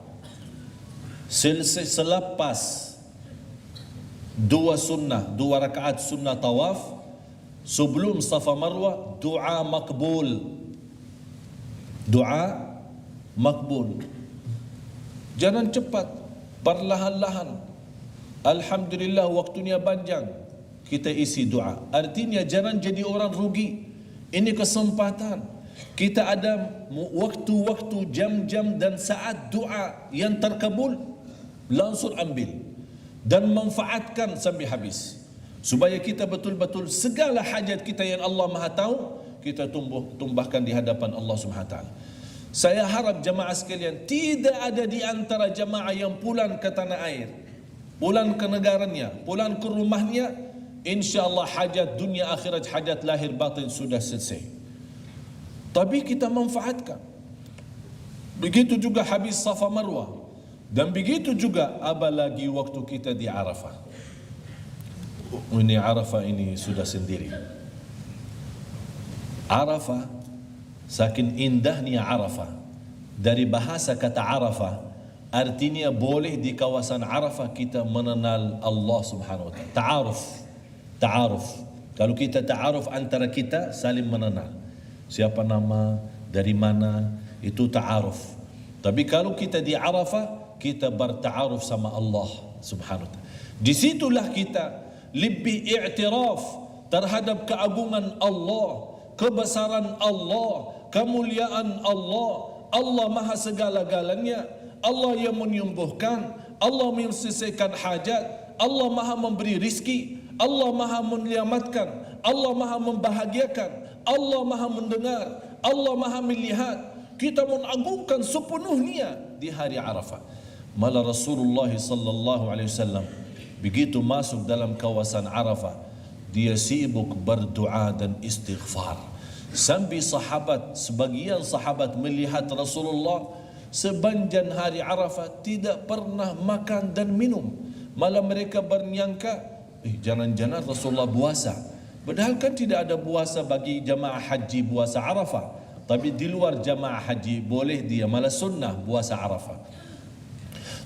S1: Selepas 2 rakaat sunnah tawaf, sebelum Safa Marwah, doa makbul. Doa makbul. Jangan cepat, perlahan-lahan. Alhamdulillah waktunya panjang, kita isi doa. Artinya jangan jadi orang rugi. Ini kesempatan. Kita ada waktu-waktu, jam-jam dan saat doa yang terkabul, langsung ambil dan manfaatkan sampai habis, supaya kita betul-betul segala hajat kita yang Allah Maha tahu, kita tumbahkan di hadapan Allah Subhanahu wa taala. Saya harap jamaah sekalian, tidak ada di antara jamaah yang pulang ke tanah air, pulang ke negaranya, pulang ke rumahnya, insya-Allah hajat dunia akhirat, hajat lahir batin sudah selesai. Tapi kita manfaatkan. Begitu juga habis Safa Marwah, dan begitu juga apalagi waktu kita di Arafah. Ini Arafah ini sudah sendiri. Arafah, saking indahnya Arafah. Dari bahasa kata Arafah, artinya boleh di kawasan Arafah kita mengenal Allah Subhanahu wa taala. Ta'aruf. Kalau kita ta'aruf antara kita, saling mengenal. Siapa nama, dari mana, itu ta'aruf. Tapi kalau kita di Arafah, kita berta'aruf sama Allah Subhanahu wa taala. Disitulah kita lebih i'tiraf terhadap keagungan Allah, kebesaran Allah, kemuliaan Allah. Allah Maha segala-galanya. Allah yang menyembuhkan, Allah menyelesaikan hajat, Allah maha memberi rizki, Allah maha menyelamatkan, Allah maha membahagiakan, Allah maha mendengar, Allah maha melihat. Kita mengagungkan sepenuhnya di hari Arafah. Malah Rasulullah sallallahu alaihi wasallam begitu masuk dalam kawasan Arafah, dia sibuk berdoa dan istighfar. Sampai sebagian sahabat melihat Rasulullah sepanjang hari Arafah tidak pernah makan dan minum. Malah mereka bernyangka, jangan-jangan Rasulullah puasa. Padahal kan tidak ada puasa bagi jamaah haji puasa Arafah. Tapi di luar jamaah haji boleh dia, malah sunnah puasa Arafah.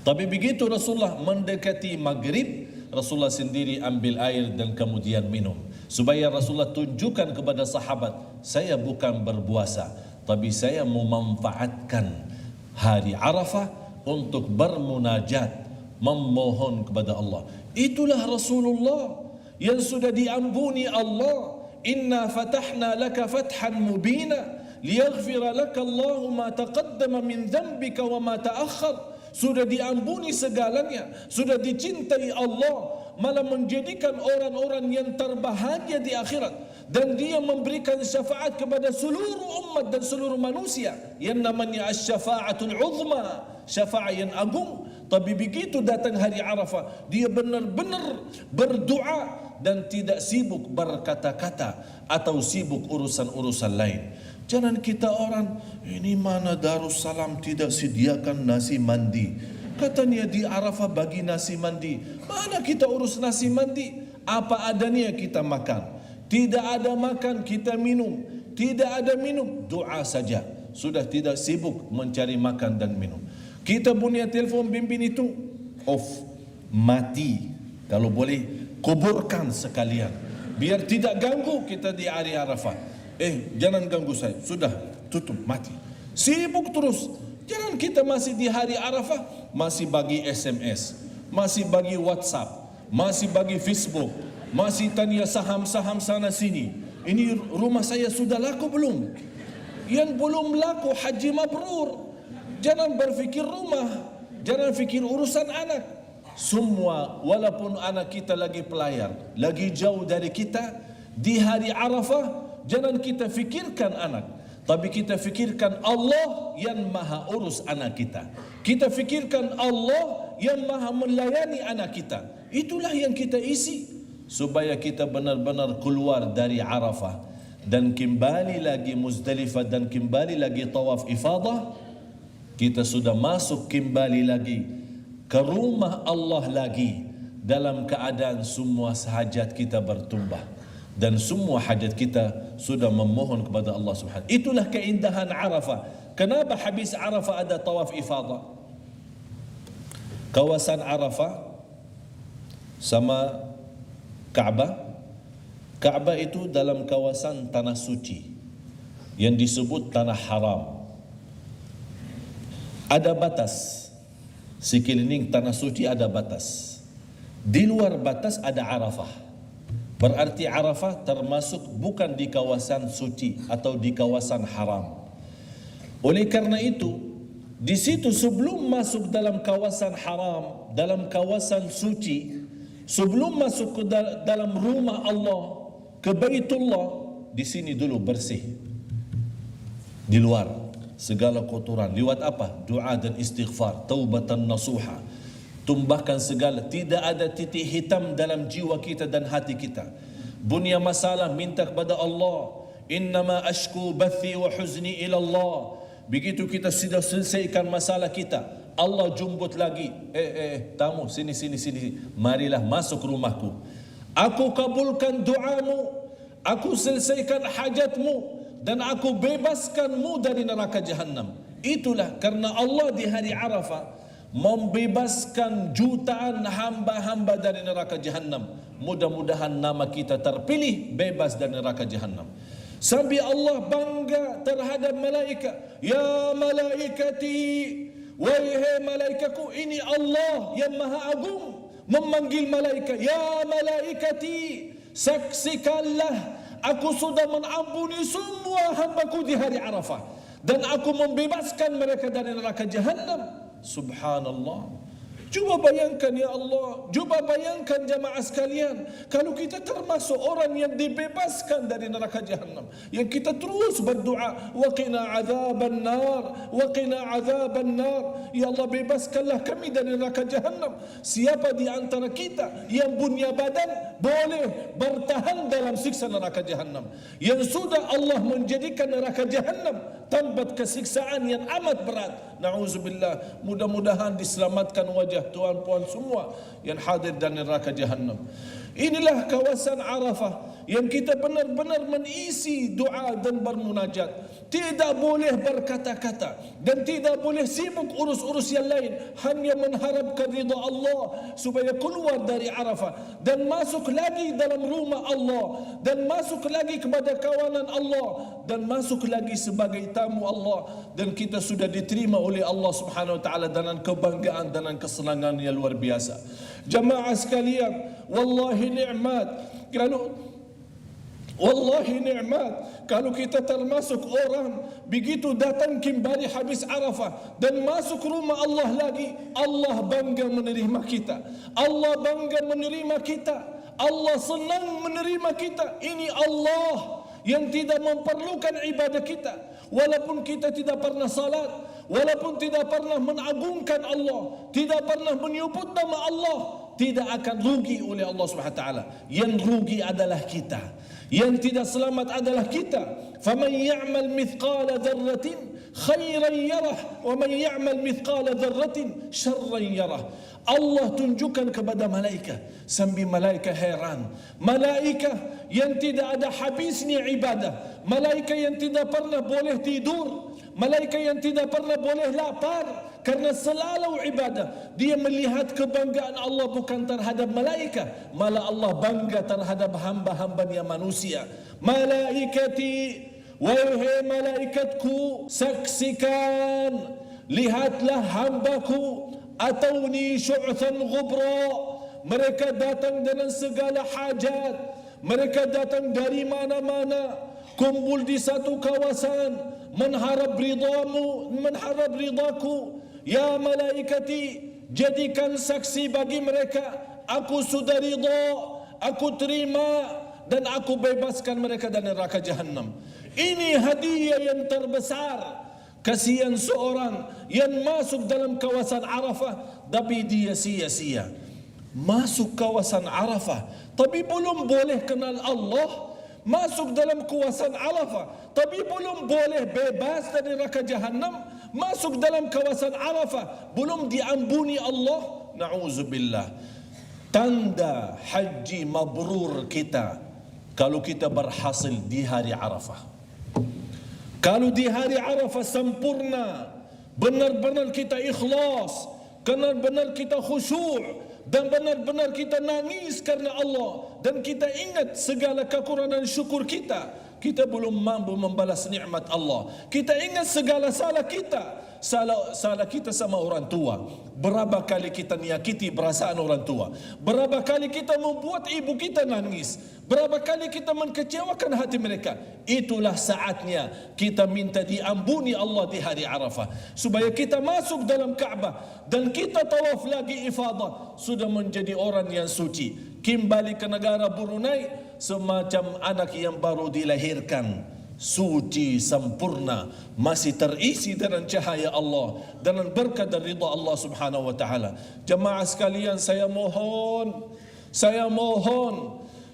S1: Tapi begitu Rasulullah mendekati maghrib, Rasulullah sendiri ambil air dan kemudian minum, supaya Rasulullah tunjukkan kepada sahabat, saya bukan berpuasa, tapi saya memanfaatkan hari Arafah untuk bermunajat, memohon kepada Allah. Itulah Rasulullah yang sudah diampuni Allah. Inna fatahna laka fathan mubina liyaghfira laka Allahu ma taqaddama min dhanbika wa ma ta'akhkhar. Sudah diampuni segalanya, sudah dicintai Allah, malah menjadikan orang-orang yang terbahagia di akhirat, dan dia memberikan syafaat kepada seluruh umat dan seluruh manusia yang namanya asy-syafa'atul 'uzma, syafaat yang agung. Tapi begitu datang hari Arafah, dia benar-benar berdoa dan tidak sibuk berkata-kata atau sibuk urusan-urusan lain. Jangan kita orang, ini mana Darussalam tidak sediakan nasi mandi. Katanya di Arafah bagi nasi mandi. Mana kita urus nasi mandi? Apa adanya kita makan. Tidak ada makan, kita minum. Tidak ada minum, doa saja. Sudah tidak sibuk mencari makan dan minum. Kita punya telefon bimbing itu off, mati. Kalau boleh kuburkan sekalian, biar tidak ganggu kita di hari Arafah. Jangan ganggu saya, sudah tutup, mati. Sibuk terus. Jangan kita masih di hari Arafah masih bagi SMS, masih bagi WhatsApp, masih bagi Facebook, masih tanya saham-saham sana sini. Ini rumah saya sudah laku belum? Yang belum laku haji mabrur. Jangan berfikir rumah, jangan fikir urusan anak. Semua, walaupun anak kita lagi pelayar, lagi jauh dari kita, di hari Arafah jangan kita fikirkan anak, tapi kita fikirkan Allah yang maha urus anak kita. Kita fikirkan Allah yang maha melayani anak kita. Itulah yang kita isi, supaya kita benar-benar keluar dari Arafah dan kembali lagi Muzdalifah dan kembali lagi tawaf ifadah. Kita sudah masuk kembali lagi ke rumah Allah lagi, dalam keadaan semua hajat kita bertumbah dan semua hajat kita sudah memohon kepada Allah Subhanahu. Itulah keindahan Arafah. Kenapa habis Arafah ada tawaf ifadah? Kawasan Arafah sama Ka'bah. Ka'bah itu dalam kawasan tanah suci yang disebut tanah haram. Ada batas, sekeliling tanah suci ada batas. Di luar batas ada Arafah. Berarti Arafah termasuk bukan di kawasan suci atau di kawasan haram. Oleh karena itu, di situ sebelum masuk dalam kawasan haram, dalam kawasan suci, sebelum masuk ke dalam rumah Allah, ke Baitullah, di sini dulu bersih. Di luar segala kotoran, lewat apa? Doa dan istighfar, taubatan nasuha. Tumbahkan segala, tidak ada titik hitam dalam jiwa kita dan hati kita. Punya masalah, minta kepada Allah. Innama ashku bathi wa huzni ila Allah. Begitu kita sudah selesaikan masalah kita, Allah jemput lagi. Tamu, sini. Marilah masuk rumahku. Aku kabulkan doamu, aku selesaikan hajatmu, dan aku bebaskanmu dari neraka Jahannam. Itulah karena Allah di hari Arafah membebaskan jutaan hamba-hamba dari neraka Jahannam. Mudah-mudahan nama kita terpilih bebas dari neraka Jahannam. Sampai Allah bangga terhadap malaikat. Ya malaikati, wahai malaikatku, ini Allah yang maha agung memanggil malaikat. Ya malaikati, saksikanlah aku sudah mengampuni semua hambaku di hari Arafah, dan aku membebaskan mereka dari neraka Jahannam. Subhanallah. Cuba bayangkan ya Allah, cuba bayangkan jamaah sekalian, kalau kita termasuk orang yang dibebaskan dari neraka Jahannam, yang kita terus berdoa, wa qina adzaban nar, wa qina adzaban nar, ya Allah bebaskanlah kami dari neraka Jahannam. Siapa di antara kita yang punya badan boleh bertahan dalam siksa neraka Jahannam, yang sudah Allah menjadikan neraka Jahannam tempat kesiksaan yang amat berat? Na'udzubillah. Mudah-mudahan diselamatkan wajah tuan puan semua yang hadir dan neraka Jahannam. Inilah kawasan Arafah yang kita benar-benar mengisi doa dan bermunajat. Tidak boleh berkata-kata dan tidak boleh sibuk urus-urus yang lain, hanya mengharapkan ridha Allah supaya keluar dari Arafah dan masuk lagi dalam rumah Allah, dan masuk lagi kepada kawanan Allah, dan masuk lagi sebagai tamu Allah, dan kita sudah diterima oleh Allah Subhanahu wa taala dengan kebanggaan dan kesenangan yang luar biasa. Jamaah sekalian, wallahi nikmat kalau kita termasuk orang begitu datang kembali habis Arafah dan masuk rumah Allah lagi, Allah bangga menerima kita, Allah bangga menerima kita, Allah senang menerima kita. Ini Allah yang tidak memerlukan ibadah kita, walaupun kita tidak pernah salat, walaupun tidak pernah mengagungkan Allah, tidak pernah menyebut nama Allah, tidak akan rugi oleh Allah Subhanahu wa taala. Yang rugi adalah kita, yang tidak selamat adalah kita. Faman ya'mal mithqala dzarratin khairan yarah wa man ya'mal mithqala dzarratin syarran yarah. Allah tunjukkan kepada malaikat sambil malaikat heran. Malaikat yang tidak ada habisnya ibadah, malaikat yang tidak pernah boleh tidur, malaikat yang tidak pernah boleh lapar karena selalu ibadah. Dia melihat kebanggaan Allah bukan terhadap malaikat, malah Allah bangga terhadap hamba-hambanya manusia. Malaikati, wahai malaikatku, saksikan, lihatlah hambaku, atawni syu'than ghubra, mereka datang dengan segala hajat, mereka datang dari mana-mana, kumpul di satu kawasan, mengharap ridamu, mengharap ridaku. Ya malaikati, jadikan saksi bagi mereka, aku sudah ridha, aku terima, dan aku bebaskan mereka dari neraka Jahannam. Ini hadiah yang terbesar. Kasihan seorang yang masuk dalam kawasan Arafah tapi dia sia-sia. Masuk kawasan Arafah tapi belum boleh kenal Allah. Masuk dalam kawasan Arafah tapi belum boleh bebas dari neraka Jahannam. Masuk dalam kawasan Arafah belum diampuni Allah. Na'udzubillah. Tanda haji mabrur kita kalau kita berhasil di hari Arafah. Kalau di hari Arafah sempurna, benar-benar kita ikhlas, benar-benar kita khusyuk, dan benar-benar kita nangis karena Allah, dan kita ingat segala kekurangan syukur kita, kita belum mampu membalas nikmat Allah. Kita ingat segala salah kita, salah kita sama orang tua. Berapa kali kita menyakiti perasaan orang tua, berapa kali kita membuat ibu kita nangis, berapa kali kita mengecewakan hati mereka. Itulah saatnya kita minta diampuni Allah di hari Arafah, supaya kita masuk dalam Ka'bah dan kita tawaf lagi ifadah, sudah menjadi orang yang suci, kembali ke negara Brunei semacam anak yang baru dilahirkan, suci sempurna, masih terisi dengan cahaya Allah, dengan berkat dan ridha Allah Subhanahu wa taala. Jemaah sekalian, saya mohon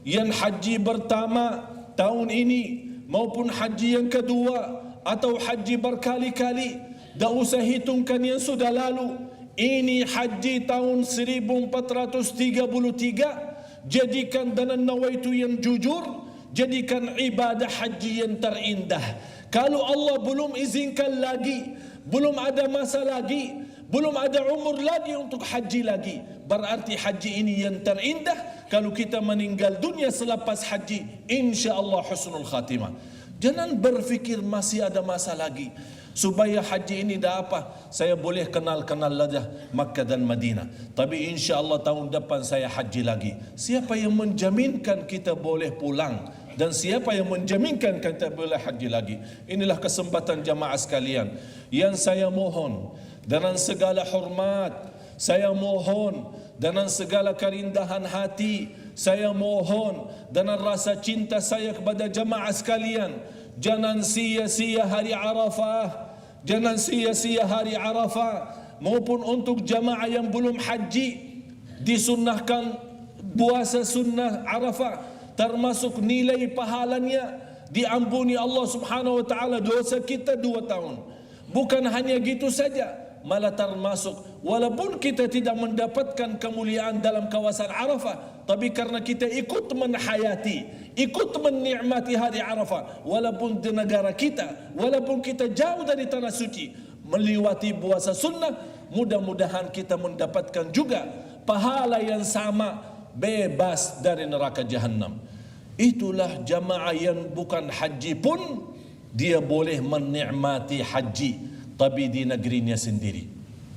S1: yang haji pertama tahun ini maupun haji yang kedua atau haji berkali-kali, tak usah hitungkan yang sudah lalu. Ini haji tahun 1433, jadikan dengan nawaitu yang jujur, jadikan ibadah haji yang terindah. Kalau Allah belum izinkan lagi, belum ada masa lagi, belum ada umur lagi untuk haji lagi, berarti haji ini yang terindah. Kalau kita meninggal dunia selepas haji, insya-Allah husnul khatimah. Jangan berfikir masih ada masa lagi supaya haji ini dah apa, saya boleh kenal-kenal saja Makkah dan Madinah, tapi insya-Allah tahun depan saya haji lagi. Siapa yang menjaminkan kita boleh pulang? Dan siapa yang menjaminkan kita boleh haji lagi? Inilah kesempatan jamaah sekalian yang saya mohon, dengan segala hormat, saya mohon dengan segala kerindahan hati, saya mohon dengan rasa cinta saya kepada jamaah sekalian, jangan sia-sia hari Arafah, jangan sia-sia hari Arafah. Maupun untuk jamaah yang belum haji, disunnahkan puasa sunnah Arafah, termasuk nilai pahalanya diampuni Allah Subhanahu wa taala dosa kita 2 tahun. Bukan hanya gitu saja, malah termasuk walaupun kita tidak mendapatkan kemuliaan dalam kawasan Arafah, tapi karena kita ikut menhayati, ikut menikmati hari Arafah, walaupun di negara kita, walaupun kita jauh dari tanah suci, melewati puasa sunnah, mudah-mudahan kita mendapatkan juga pahala yang sama, bebas dari neraka jahanam. Itulah jamaah yang bukan haji pun dia boleh menikmati haji, tapi di negerinya sendiri.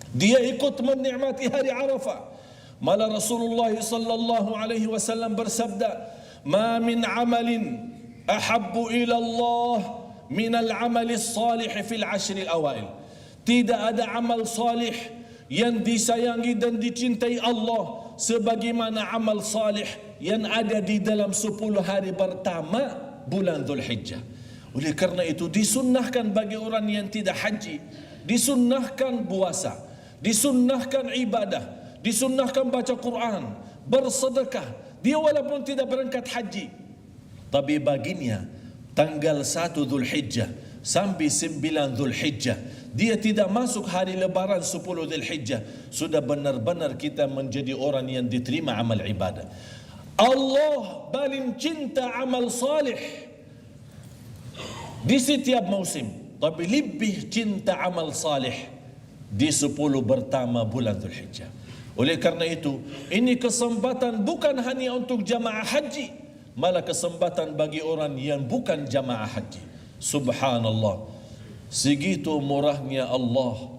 S1: Dia ikut menikmati hari Arafah. Malah Rasulullah sallallahu alaihi wasallam bersabda, "Ma min amalin ahabbu ila Allah min al-amali as-salih fil 'ashr al-awail." Tidak ada amal salih yang disayangi dan dicintai Allah sebagaimana amal salih yang ada di dalam 10 hari pertama bulan Dzulhijjah. Oleh karena itu disunnahkan bagi orang yang tidak haji, disunnahkan puasa, disunnahkan ibadah, disunnahkan baca Quran, bersedekah. Dia walaupun tidak berangkat haji, tapi baginya tanggal 1 Dzulhijjah sampai 9 Dzulhijjah, dia tidak masuk hari lebaran 10 Dzulhijjah, sudah benar-benar kita menjadi orang yang diterima amal ibadah. Allah paling cinta amal salih di setiap musim, tapi lebih cinta amal salih di 10 pertama bulan Dzulhijjah. Oleh karena itu, ini kesempatan bukan hanya untuk jamaah haji, malah kesempatan bagi orang yang bukan jamaah haji. Subhanallah, segitu murahnya Allah,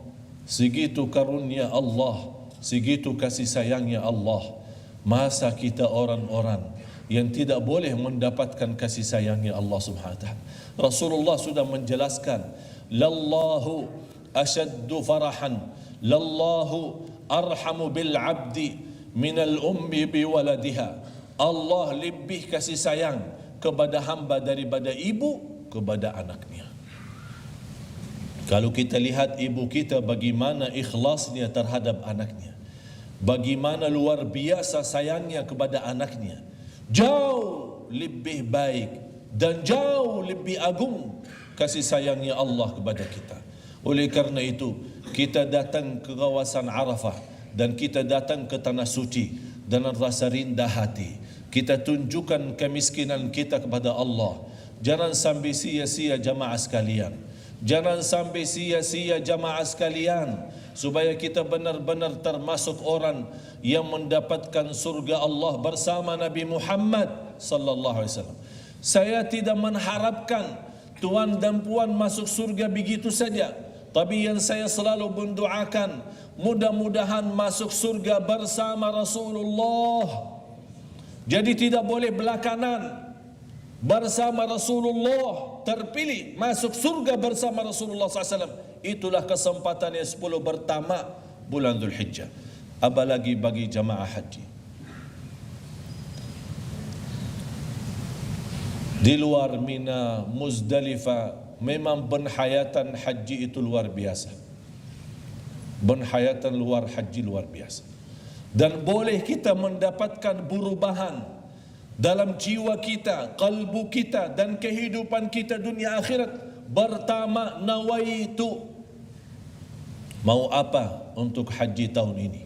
S1: segitu karunia Allah, segitu kasih sayangnya Allah. Masa kita orang-orang yang tidak boleh mendapatkan kasih sayangnya Allah Subhanahu wa taala. Rasulullah sudah menjelaskan, lallahu ashaddu farahan, lallahu arhamu bil abdi minal ummi bi waladiha. Allah lebih kasih sayang kepada hamba daripada ibu kepada anaknya. Kalau kita lihat ibu kita bagaimana ikhlasnya terhadap anaknya, bagaimana luar biasa sayangnya kepada anaknya, jauh lebih baik dan jauh lebih agung kasih sayangnya Allah kepada kita. Oleh karena itu, kita datang ke kawasan Arafah dan kita datang ke tanah suci dengan rasa rindah hati. Kita tunjukkan kemiskinan kita kepada Allah. Jangan sampai sia-sia jamaah sekalian, jangan sampai sia-sia jamaah sekalian, supaya kita benar-benar termasuk orang yang mendapatkan surga Allah bersama Nabi Muhammad sallallahu alaihi wasallam. Saya tidak mengharapkan tuan dan puan masuk surga begitu saja, tapi yang saya selalu mendoakan, mudah-mudahan masuk surga bersama Rasulullah. Jadi tidak boleh belakangan, bersama Rasulullah, terpilih masuk surga bersama Rasulullah SAW. Itulah kesempatan yang 10 pertama bulan Dzulhijjah. Apalagi bagi jamaah haji. Di luar Mina, Muzdalifah, memang penghayatan haji itu luar biasa. Penghayatan luar haji luar biasa. Dan boleh kita mendapatkan perubahan dalam jiwa kita, kalbu kita dan kehidupan kita dunia akhirat. Pertama, nawaitu, mau apa untuk haji tahun ini?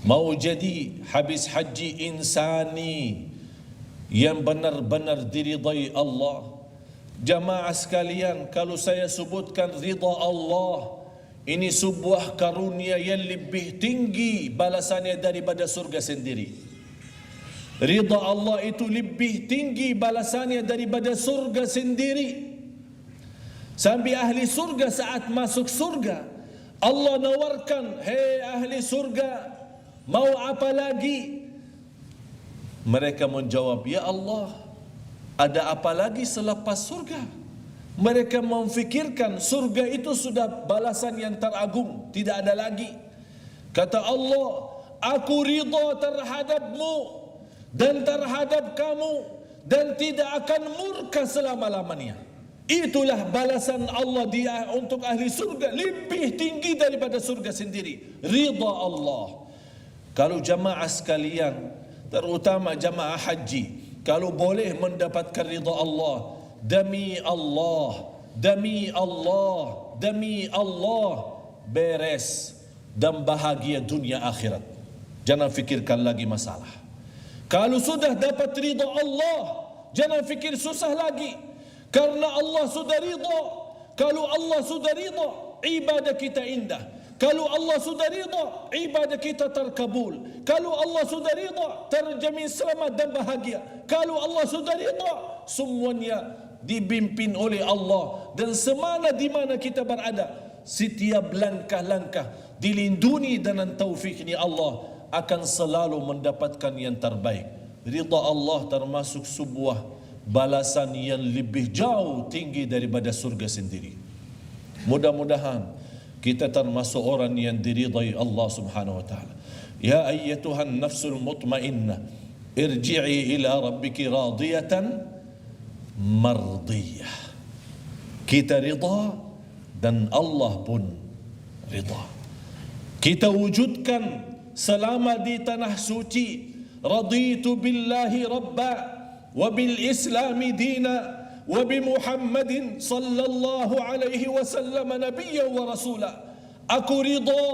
S1: Mau jadi habis haji insani yang benar-benar diridai Allah. Jamaah sekalian, kalau saya sebutkan ridha Allah, ini sebuah karunia yang lebih tinggi balasannya daripada surga sendiri. Ridha Allah itu lebih tinggi balasannya daripada surga sendiri. Sampai ahli surga saat masuk surga, Allah nawarkan, hei ahli surga, mau apa lagi? Mereka menjawab, ya Allah, ada apa lagi selepas surga? Mereka memfikirkan surga itu sudah balasan yang teragung, tidak ada lagi. Kata Allah, aku ridha terhadapmu dan terhadap kamu dan tidak akan murka selama-lamanya. Itulah balasan Allah dia untuk ahli surga, lebih tinggi daripada surga sendiri. Ridha Allah. Kalau jamaah sekalian, terutama jamaah haji, kalau boleh mendapatkan ridha Allah, demi Allah, demi Allah, demi Allah, beres dan bahagia dunia akhirat. Jangan fikirkan lagi masalah. Kalau sudah dapat ridha Allah, jangan fikir susah lagi. Karena Allah sudah ridha. Kalau Allah sudah ridha, ibadah kita indah. Kalau Allah sudah ridha, ibadah kita terkabul. Kalau Allah sudah ridha, terjamin selamat dan bahagia. Kalau Allah sudah ridha, semuanya dibimbing oleh Allah, dan semana di mana kita berada, setiap langkah-langkah dilindungi dengan taufiknya Allah, akan selalu mendapatkan yang terbaik. Ridha Allah termasuk sebuah balasan yang lebih jauh tinggi daripada surga sendiri. Mudah-mudahan kita termasuk orang yang diridai Allah Subhanahu wa taala. Ya ayyatuhan nafsul mutmainnah, irji'i ila rabbiki radiyatan mardiyah. Kita ridha dan Allah pun ridha. Kita wujudkan selama di tanah suci, raditu billahi rabba wa bil islami dina wa bi Muhammadin sallallahu alaihi wasallam nabiyyan wa rasula. Aku ridha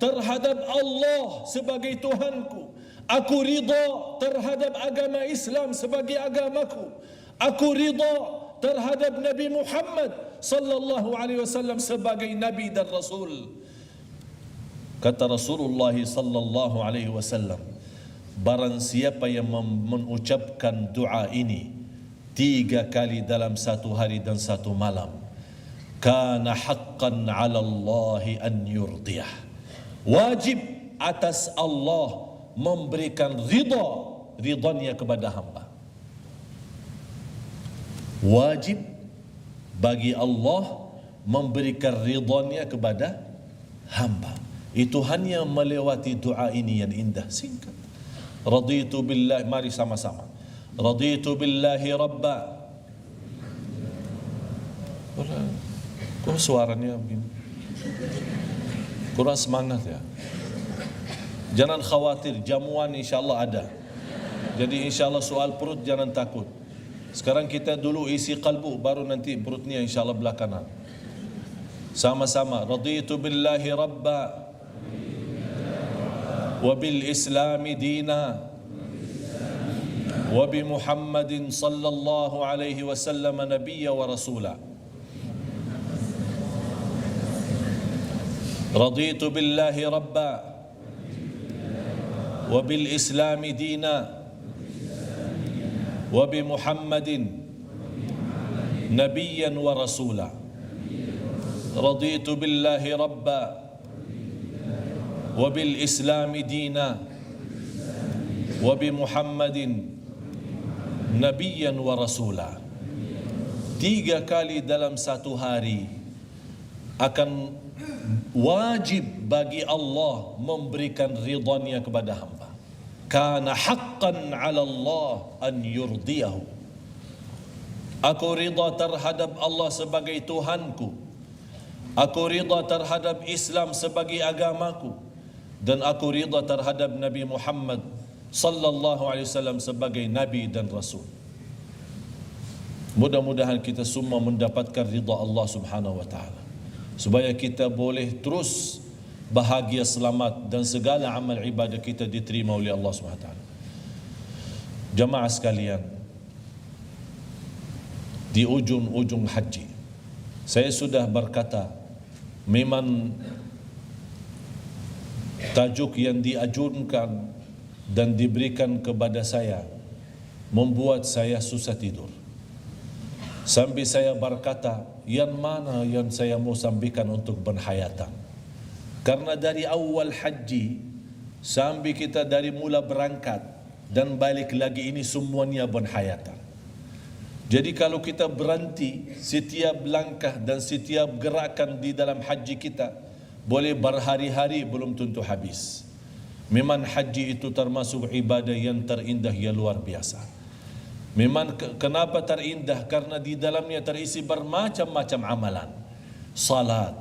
S1: terhadap Allah sebagai Tuhanku. Aku ridha terhadap agama Islam sebagai agamaku. Aku ridha terhadap Nabi Muhammad sallallahu alaihi wasallam sebagai nabi dan rasul. Kata Rasulullah sallallahu alaihi wasallam, barang siapa yang mengucapkan doa ini 3 kali dalam satu hari dan satu malam, kana haqqan 'ala Allah an yurdiyah. Wajib atas Allah memberikan ridha-ridhanya kepada hamba. Wajib bagi Allah memberikan ridhanya kepada hamba. Itu hanya melewati doa ini yang indah, singkat. Raditu billahi, mari sama-sama. Raditu billahi rabba. Kok suaranya begini? Kurang semangat ya. Jangan khawatir, jamuan insyaAllah ada. Jadi insyaAllah soal perut jangan takut. Sekarang kita dulu isi kalbu, baru nanti perutnya insyaAllah belakangan. Sama-sama. Raditu billahi rabba wa bil islami dina wa bi Muhammadin sallallahu alaihi wasallam nabiyya wa rasula. Raditu billahi rabba wa bil islami dina wa bi Muhammadin nabiyyan wa rasula. Raditu billahi rabba wa bil islami dina wa bi Muhammadin nabiyyan wa rasula. 3 kali dalam satu hari akan wajib bagi Allah memberikan ridhanya kepada hamba. Kana haqqan 'ala Allah an yurdiyahu. Aku ridha terhadap Allah sebagai Tuhanku. Aku ridha terhadap Islam sebagai agamaku. Dan aku ridha terhadap Nabi Muhammad sallallahu alaihi wasallam sebagai nabi dan rasul. Mudah-mudahan kita semua mendapatkan ridha Allah Subhanahu wa taala, supaya kita boleh terus bahagia, selamat, dan segala amal ibadah kita diterima oleh Allah Subhanahu wa taala. Jamaah sekalian, di ujung-ujung haji saya sudah berkata, memang tajuk yang diajukan dan diberikan kepada saya membuat saya susah tidur. Sampai saya berkata, yang mana yang saya mau sampaikan untuk penghayatan? Karena dari awal haji sampai kita dari mula berangkat dan balik lagi, ini semuanya penghayatan. Jadi kalau kita berhenti setiap langkah dan setiap gerakan di dalam haji kita, boleh berhari-hari belum tentu habis. Memang haji itu termasuk ibadah yang terindah, yang luar biasa. Memang kenapa terindah? Karena di dalamnya terisi bermacam-macam amalan. Salat,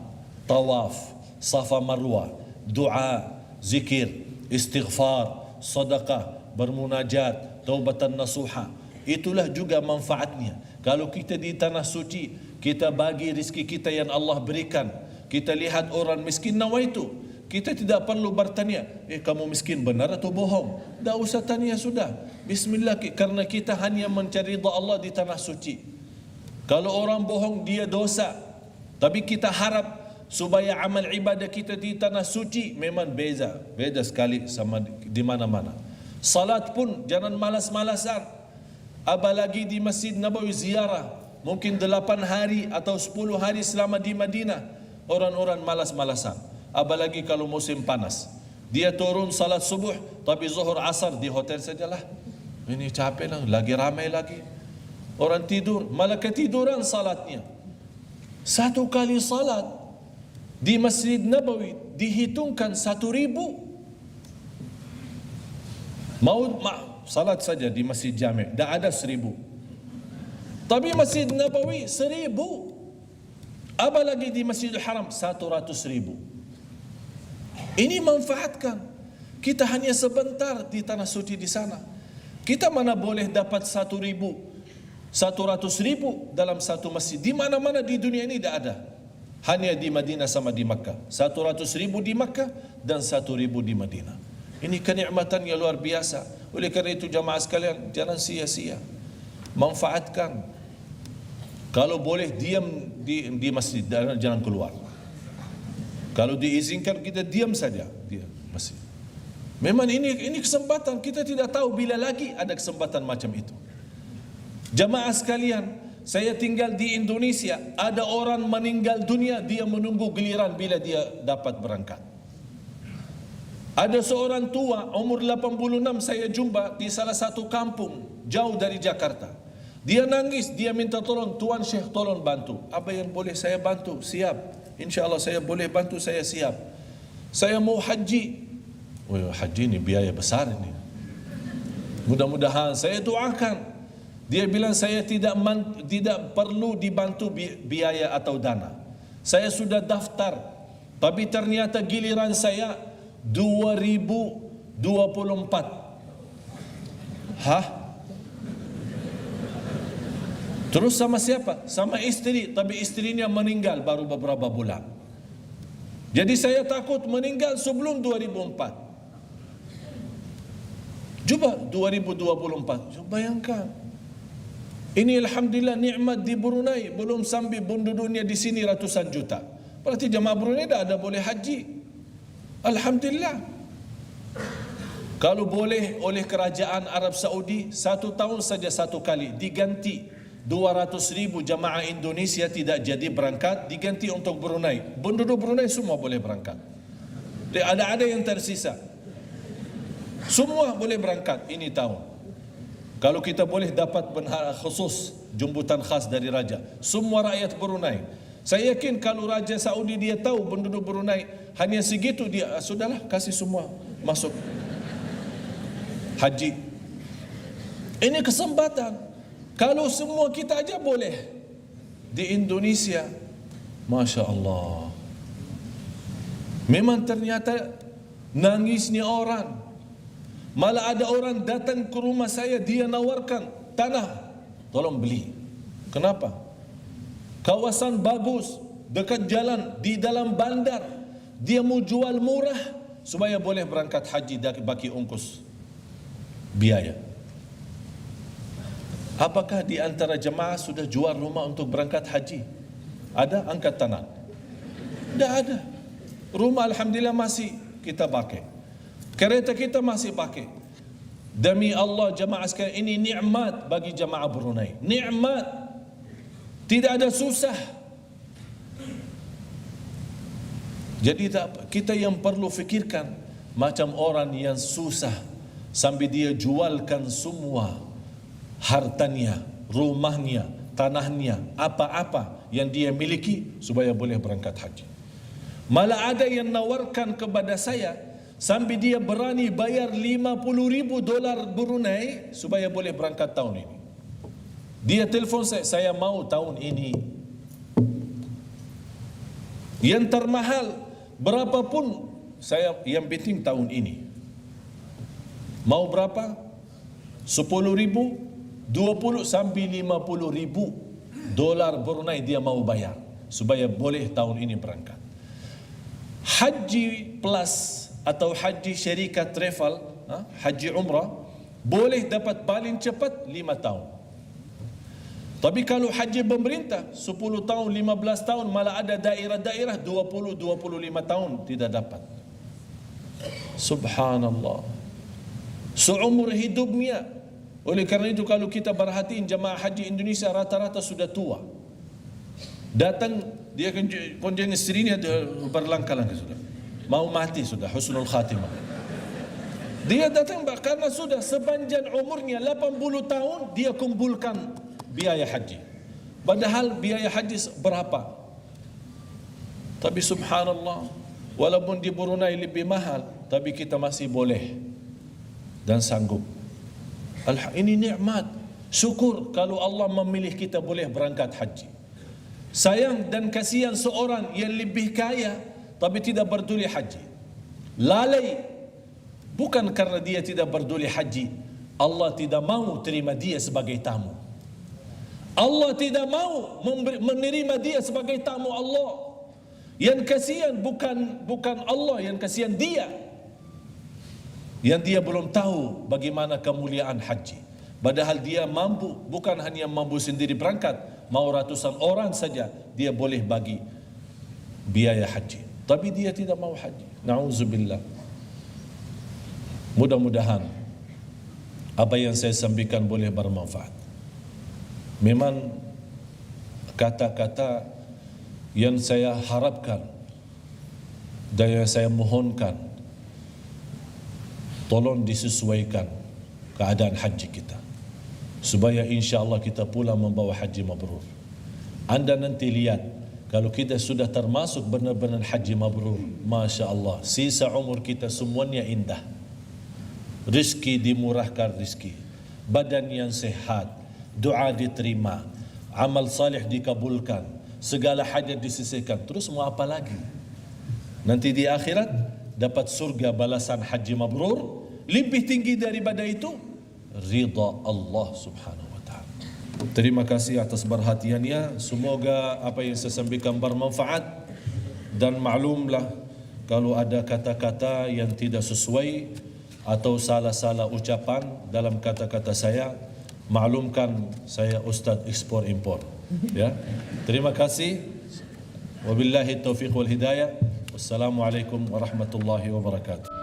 S1: tawaf, safa marwah, doa, zikir, istighfar, sedekah, bermunajat, taubatan nasuha. Itulah juga manfaatnya. Kalau kita di tanah suci, kita bagi rezeki kita yang Allah berikan, kita lihat orang miskin nawaitu, kita tidak perlu bertanya, kamu miskin benar atau bohong? Tidak usah tanya, sudah bismillah, karena kita hanya mencari ridha Allah di tanah suci. Kalau orang bohong, dia dosa. Tapi kita harap supaya amal ibadah kita di tanah suci memang beza sekali sama di mana-mana. Salat pun jangan malas-malasan. Apalagi di Masjid Nabawi ziarah, mungkin 8 hari atau 10 hari selama di Madinah, orang-orang malas-malasan. Apalagi kalau musim panas, dia turun salat subuh, tapi zuhur asar di hotel sajalah. Ini capek lah, lagi ramai lagi. Orang tidur, malah ketiduran salatnya. 1 kali salat di Masjid Nabawi dihitungkan 1.000. Salat saja di Masjid Jami' dah ada 1.000. Tapi Masjid Nabawi 1.000. Apalagi di Masjidil Haram 100.000. Ini manfaatkan. Kita hanya sebentar di tanah suci di sana. Kita mana boleh dapat 100.000 dalam satu masjid. Di mana-mana di dunia ini tidak ada. Hanya di Madinah sama di Makkah. 100.000 di Makkah dan 1.000 di Madinah. Ini kenikmatan yang luar biasa. Oleh kerana itu jamaah sekalian, jangan sia-sia, manfaatkan. Kalau boleh diam di masjid, jangan keluar. Kalau diizinkan kita diam saja di masjid. Memang ini kesempatan, kita tidak tahu bila lagi ada kesempatan macam itu. Jamaah sekalian, saya tinggal di Indonesia, ada orang meninggal dunia, dia menunggu giliran bila dia dapat berangkat. Ada seorang tua umur 86 saya jumpa di salah satu kampung jauh dari Jakarta. Dia nangis, dia minta tolong, Tuan Syekh tolong bantu. Apa yang boleh saya bantu? Siap. InsyaAllah saya boleh bantu, saya siap. Saya mau haji. Haji ini biaya besar ini. Mudah-mudahan saya doakan. Dia bilang saya tidak perlu dibantu biaya atau dana. Saya sudah daftar. Tapi ternyata giliran saya 2024. Terus sama siapa? Sama istri, tapi istrinya meninggal baru beberapa bulan. Jadi saya takut meninggal sebelum 2004. Coba 2024, bayangkan. Ini alhamdulillah nikmat di Brunei, belum sampai penduduknya di sini ratusan juta. Berarti jemaah Brunei dah ada boleh haji. Alhamdulillah. Kalau boleh oleh kerajaan Arab Saudi 1 tahun saja 1 kali diganti 200.000 jamaah Indonesia tidak jadi berangkat, diganti untuk Brunei. Penduduk Brunei semua boleh berangkat. Ada yang tersisa. Semua boleh berangkat ini tahun. Kalau kita boleh dapat khusus jemputan khas dari raja, semua rakyat Brunei. Saya yakin kalau Raja Saudi dia tahu penduduk Brunei hanya segitu, dia sudahlah kasih semua masuk haji. Ini kesempatan. Kalau semua kita aja boleh di Indonesia, Masya Allah. Memang ternyata nangisnya orang. Malah ada orang datang ke rumah saya, dia nawarkan tanah, tolong beli. Kenapa? Kawasan bagus, dekat jalan, di dalam bandar. Dia mau jual murah supaya boleh berangkat haji bagi ongkos biaya. Apakah di antara jemaah sudah jual rumah untuk berangkat haji? Ada? Angkat tangan. Tidak ada. Rumah alhamdulillah masih kita pakai. Kereta kita masih pakai. Demi Allah jemaah sekalian, ini nikmat bagi jemaah Brunei. Nikmat. Tidak ada susah. Jadi kita yang perlu fikirkan macam orang yang susah sampai dia jualkan semua hartanya rumahnya, tanahnya, apa-apa yang dia miliki supaya boleh berangkat haji. Malah ada yang nawarkan kepada saya sampai dia berani bayar $50,000 Brunei supaya boleh berangkat tahun ini. Dia telefon saya mau tahun ini. Yang termahal berapapun saya yang penting tahun ini. Mau berapa? 10,000, 20 sampai $50,000 Brunei dia mau bayar supaya boleh tahun ini berangkat. Haji plus atau haji syarikat travel, haji umrah, boleh dapat paling cepat 5 tahun. Tapi kalau haji pemerintah 10 tahun, 15 tahun, malah ada daerah-daerah 20-25 tahun tidak dapat. Subhanallah. Seumur hidupnya. Oleh kerana itu kalau kita perhatiin jemaah haji Indonesia rata-rata sudah tua. Datang dia kunjung istrinya berlangkah-langkah sudah. Mau mati sudah, husnul khatimah. Dia datang karena sudah sepanjang umurnya 80 tahun dia kumpulkan biaya haji. Padahal biaya haji berapa? Tapi subhanallah, walaupun di Brunei lebih mahal, tapi kita masih boleh dan sanggup. Ini nikmat. Syukur kalau Allah memilih kita boleh berangkat haji. Sayang dan kasihan seorang yang lebih kaya tapi tidak peduli haji. Lalai. Bukan karena dia tidak peduli haji, Allah tidak mau terima dia sebagai tamu. Allah tidak mau menerima dia sebagai tamu Allah. Yang kasihan bukan Allah, yang kasihan dia. Yang dia belum tahu bagaimana kemuliaan haji. Padahal dia mampu, bukan hanya mampu sendiri berangkat, mau ratusan orang saja dia boleh bagi biaya haji. Tapi dia tidak mau haji. Na'udzubillah. Mudah-mudahan apa yang saya sampaikan boleh bermanfaat. Memang kata-kata yang saya harapkan dan yang saya mohonkan, tolong disesuaikan keadaan haji kita supaya insya-Allah kita pulang membawa haji mabrur. Anda nanti lihat kalau kita sudah termasuk benar-benar haji mabrur, masya-Allah, sisa umur kita semuanya indah. Rizki dimurahkan rizki, badan yang sehat, doa diterima, amal salih dikabulkan, segala hajat diselesaikan. Terus mau apa lagi? Nanti di akhirat dapat surga balasan haji mabrur. Lebih tinggi daripada itu ridha Allah subhanahu wa ta'ala. Terima kasih atas perhatiannya. Semoga apa yang saya sampaikan bermanfaat. Dan maklumlah kalau ada kata-kata yang tidak sesuai atau salah-salah ucapan dalam kata-kata saya, maklumkan saya Ustaz ekspor impor. Ya. Terima kasih. Wabillahi taufiq wal hidayah. Wassalamualaikum warahmatullahi wabarakatuh.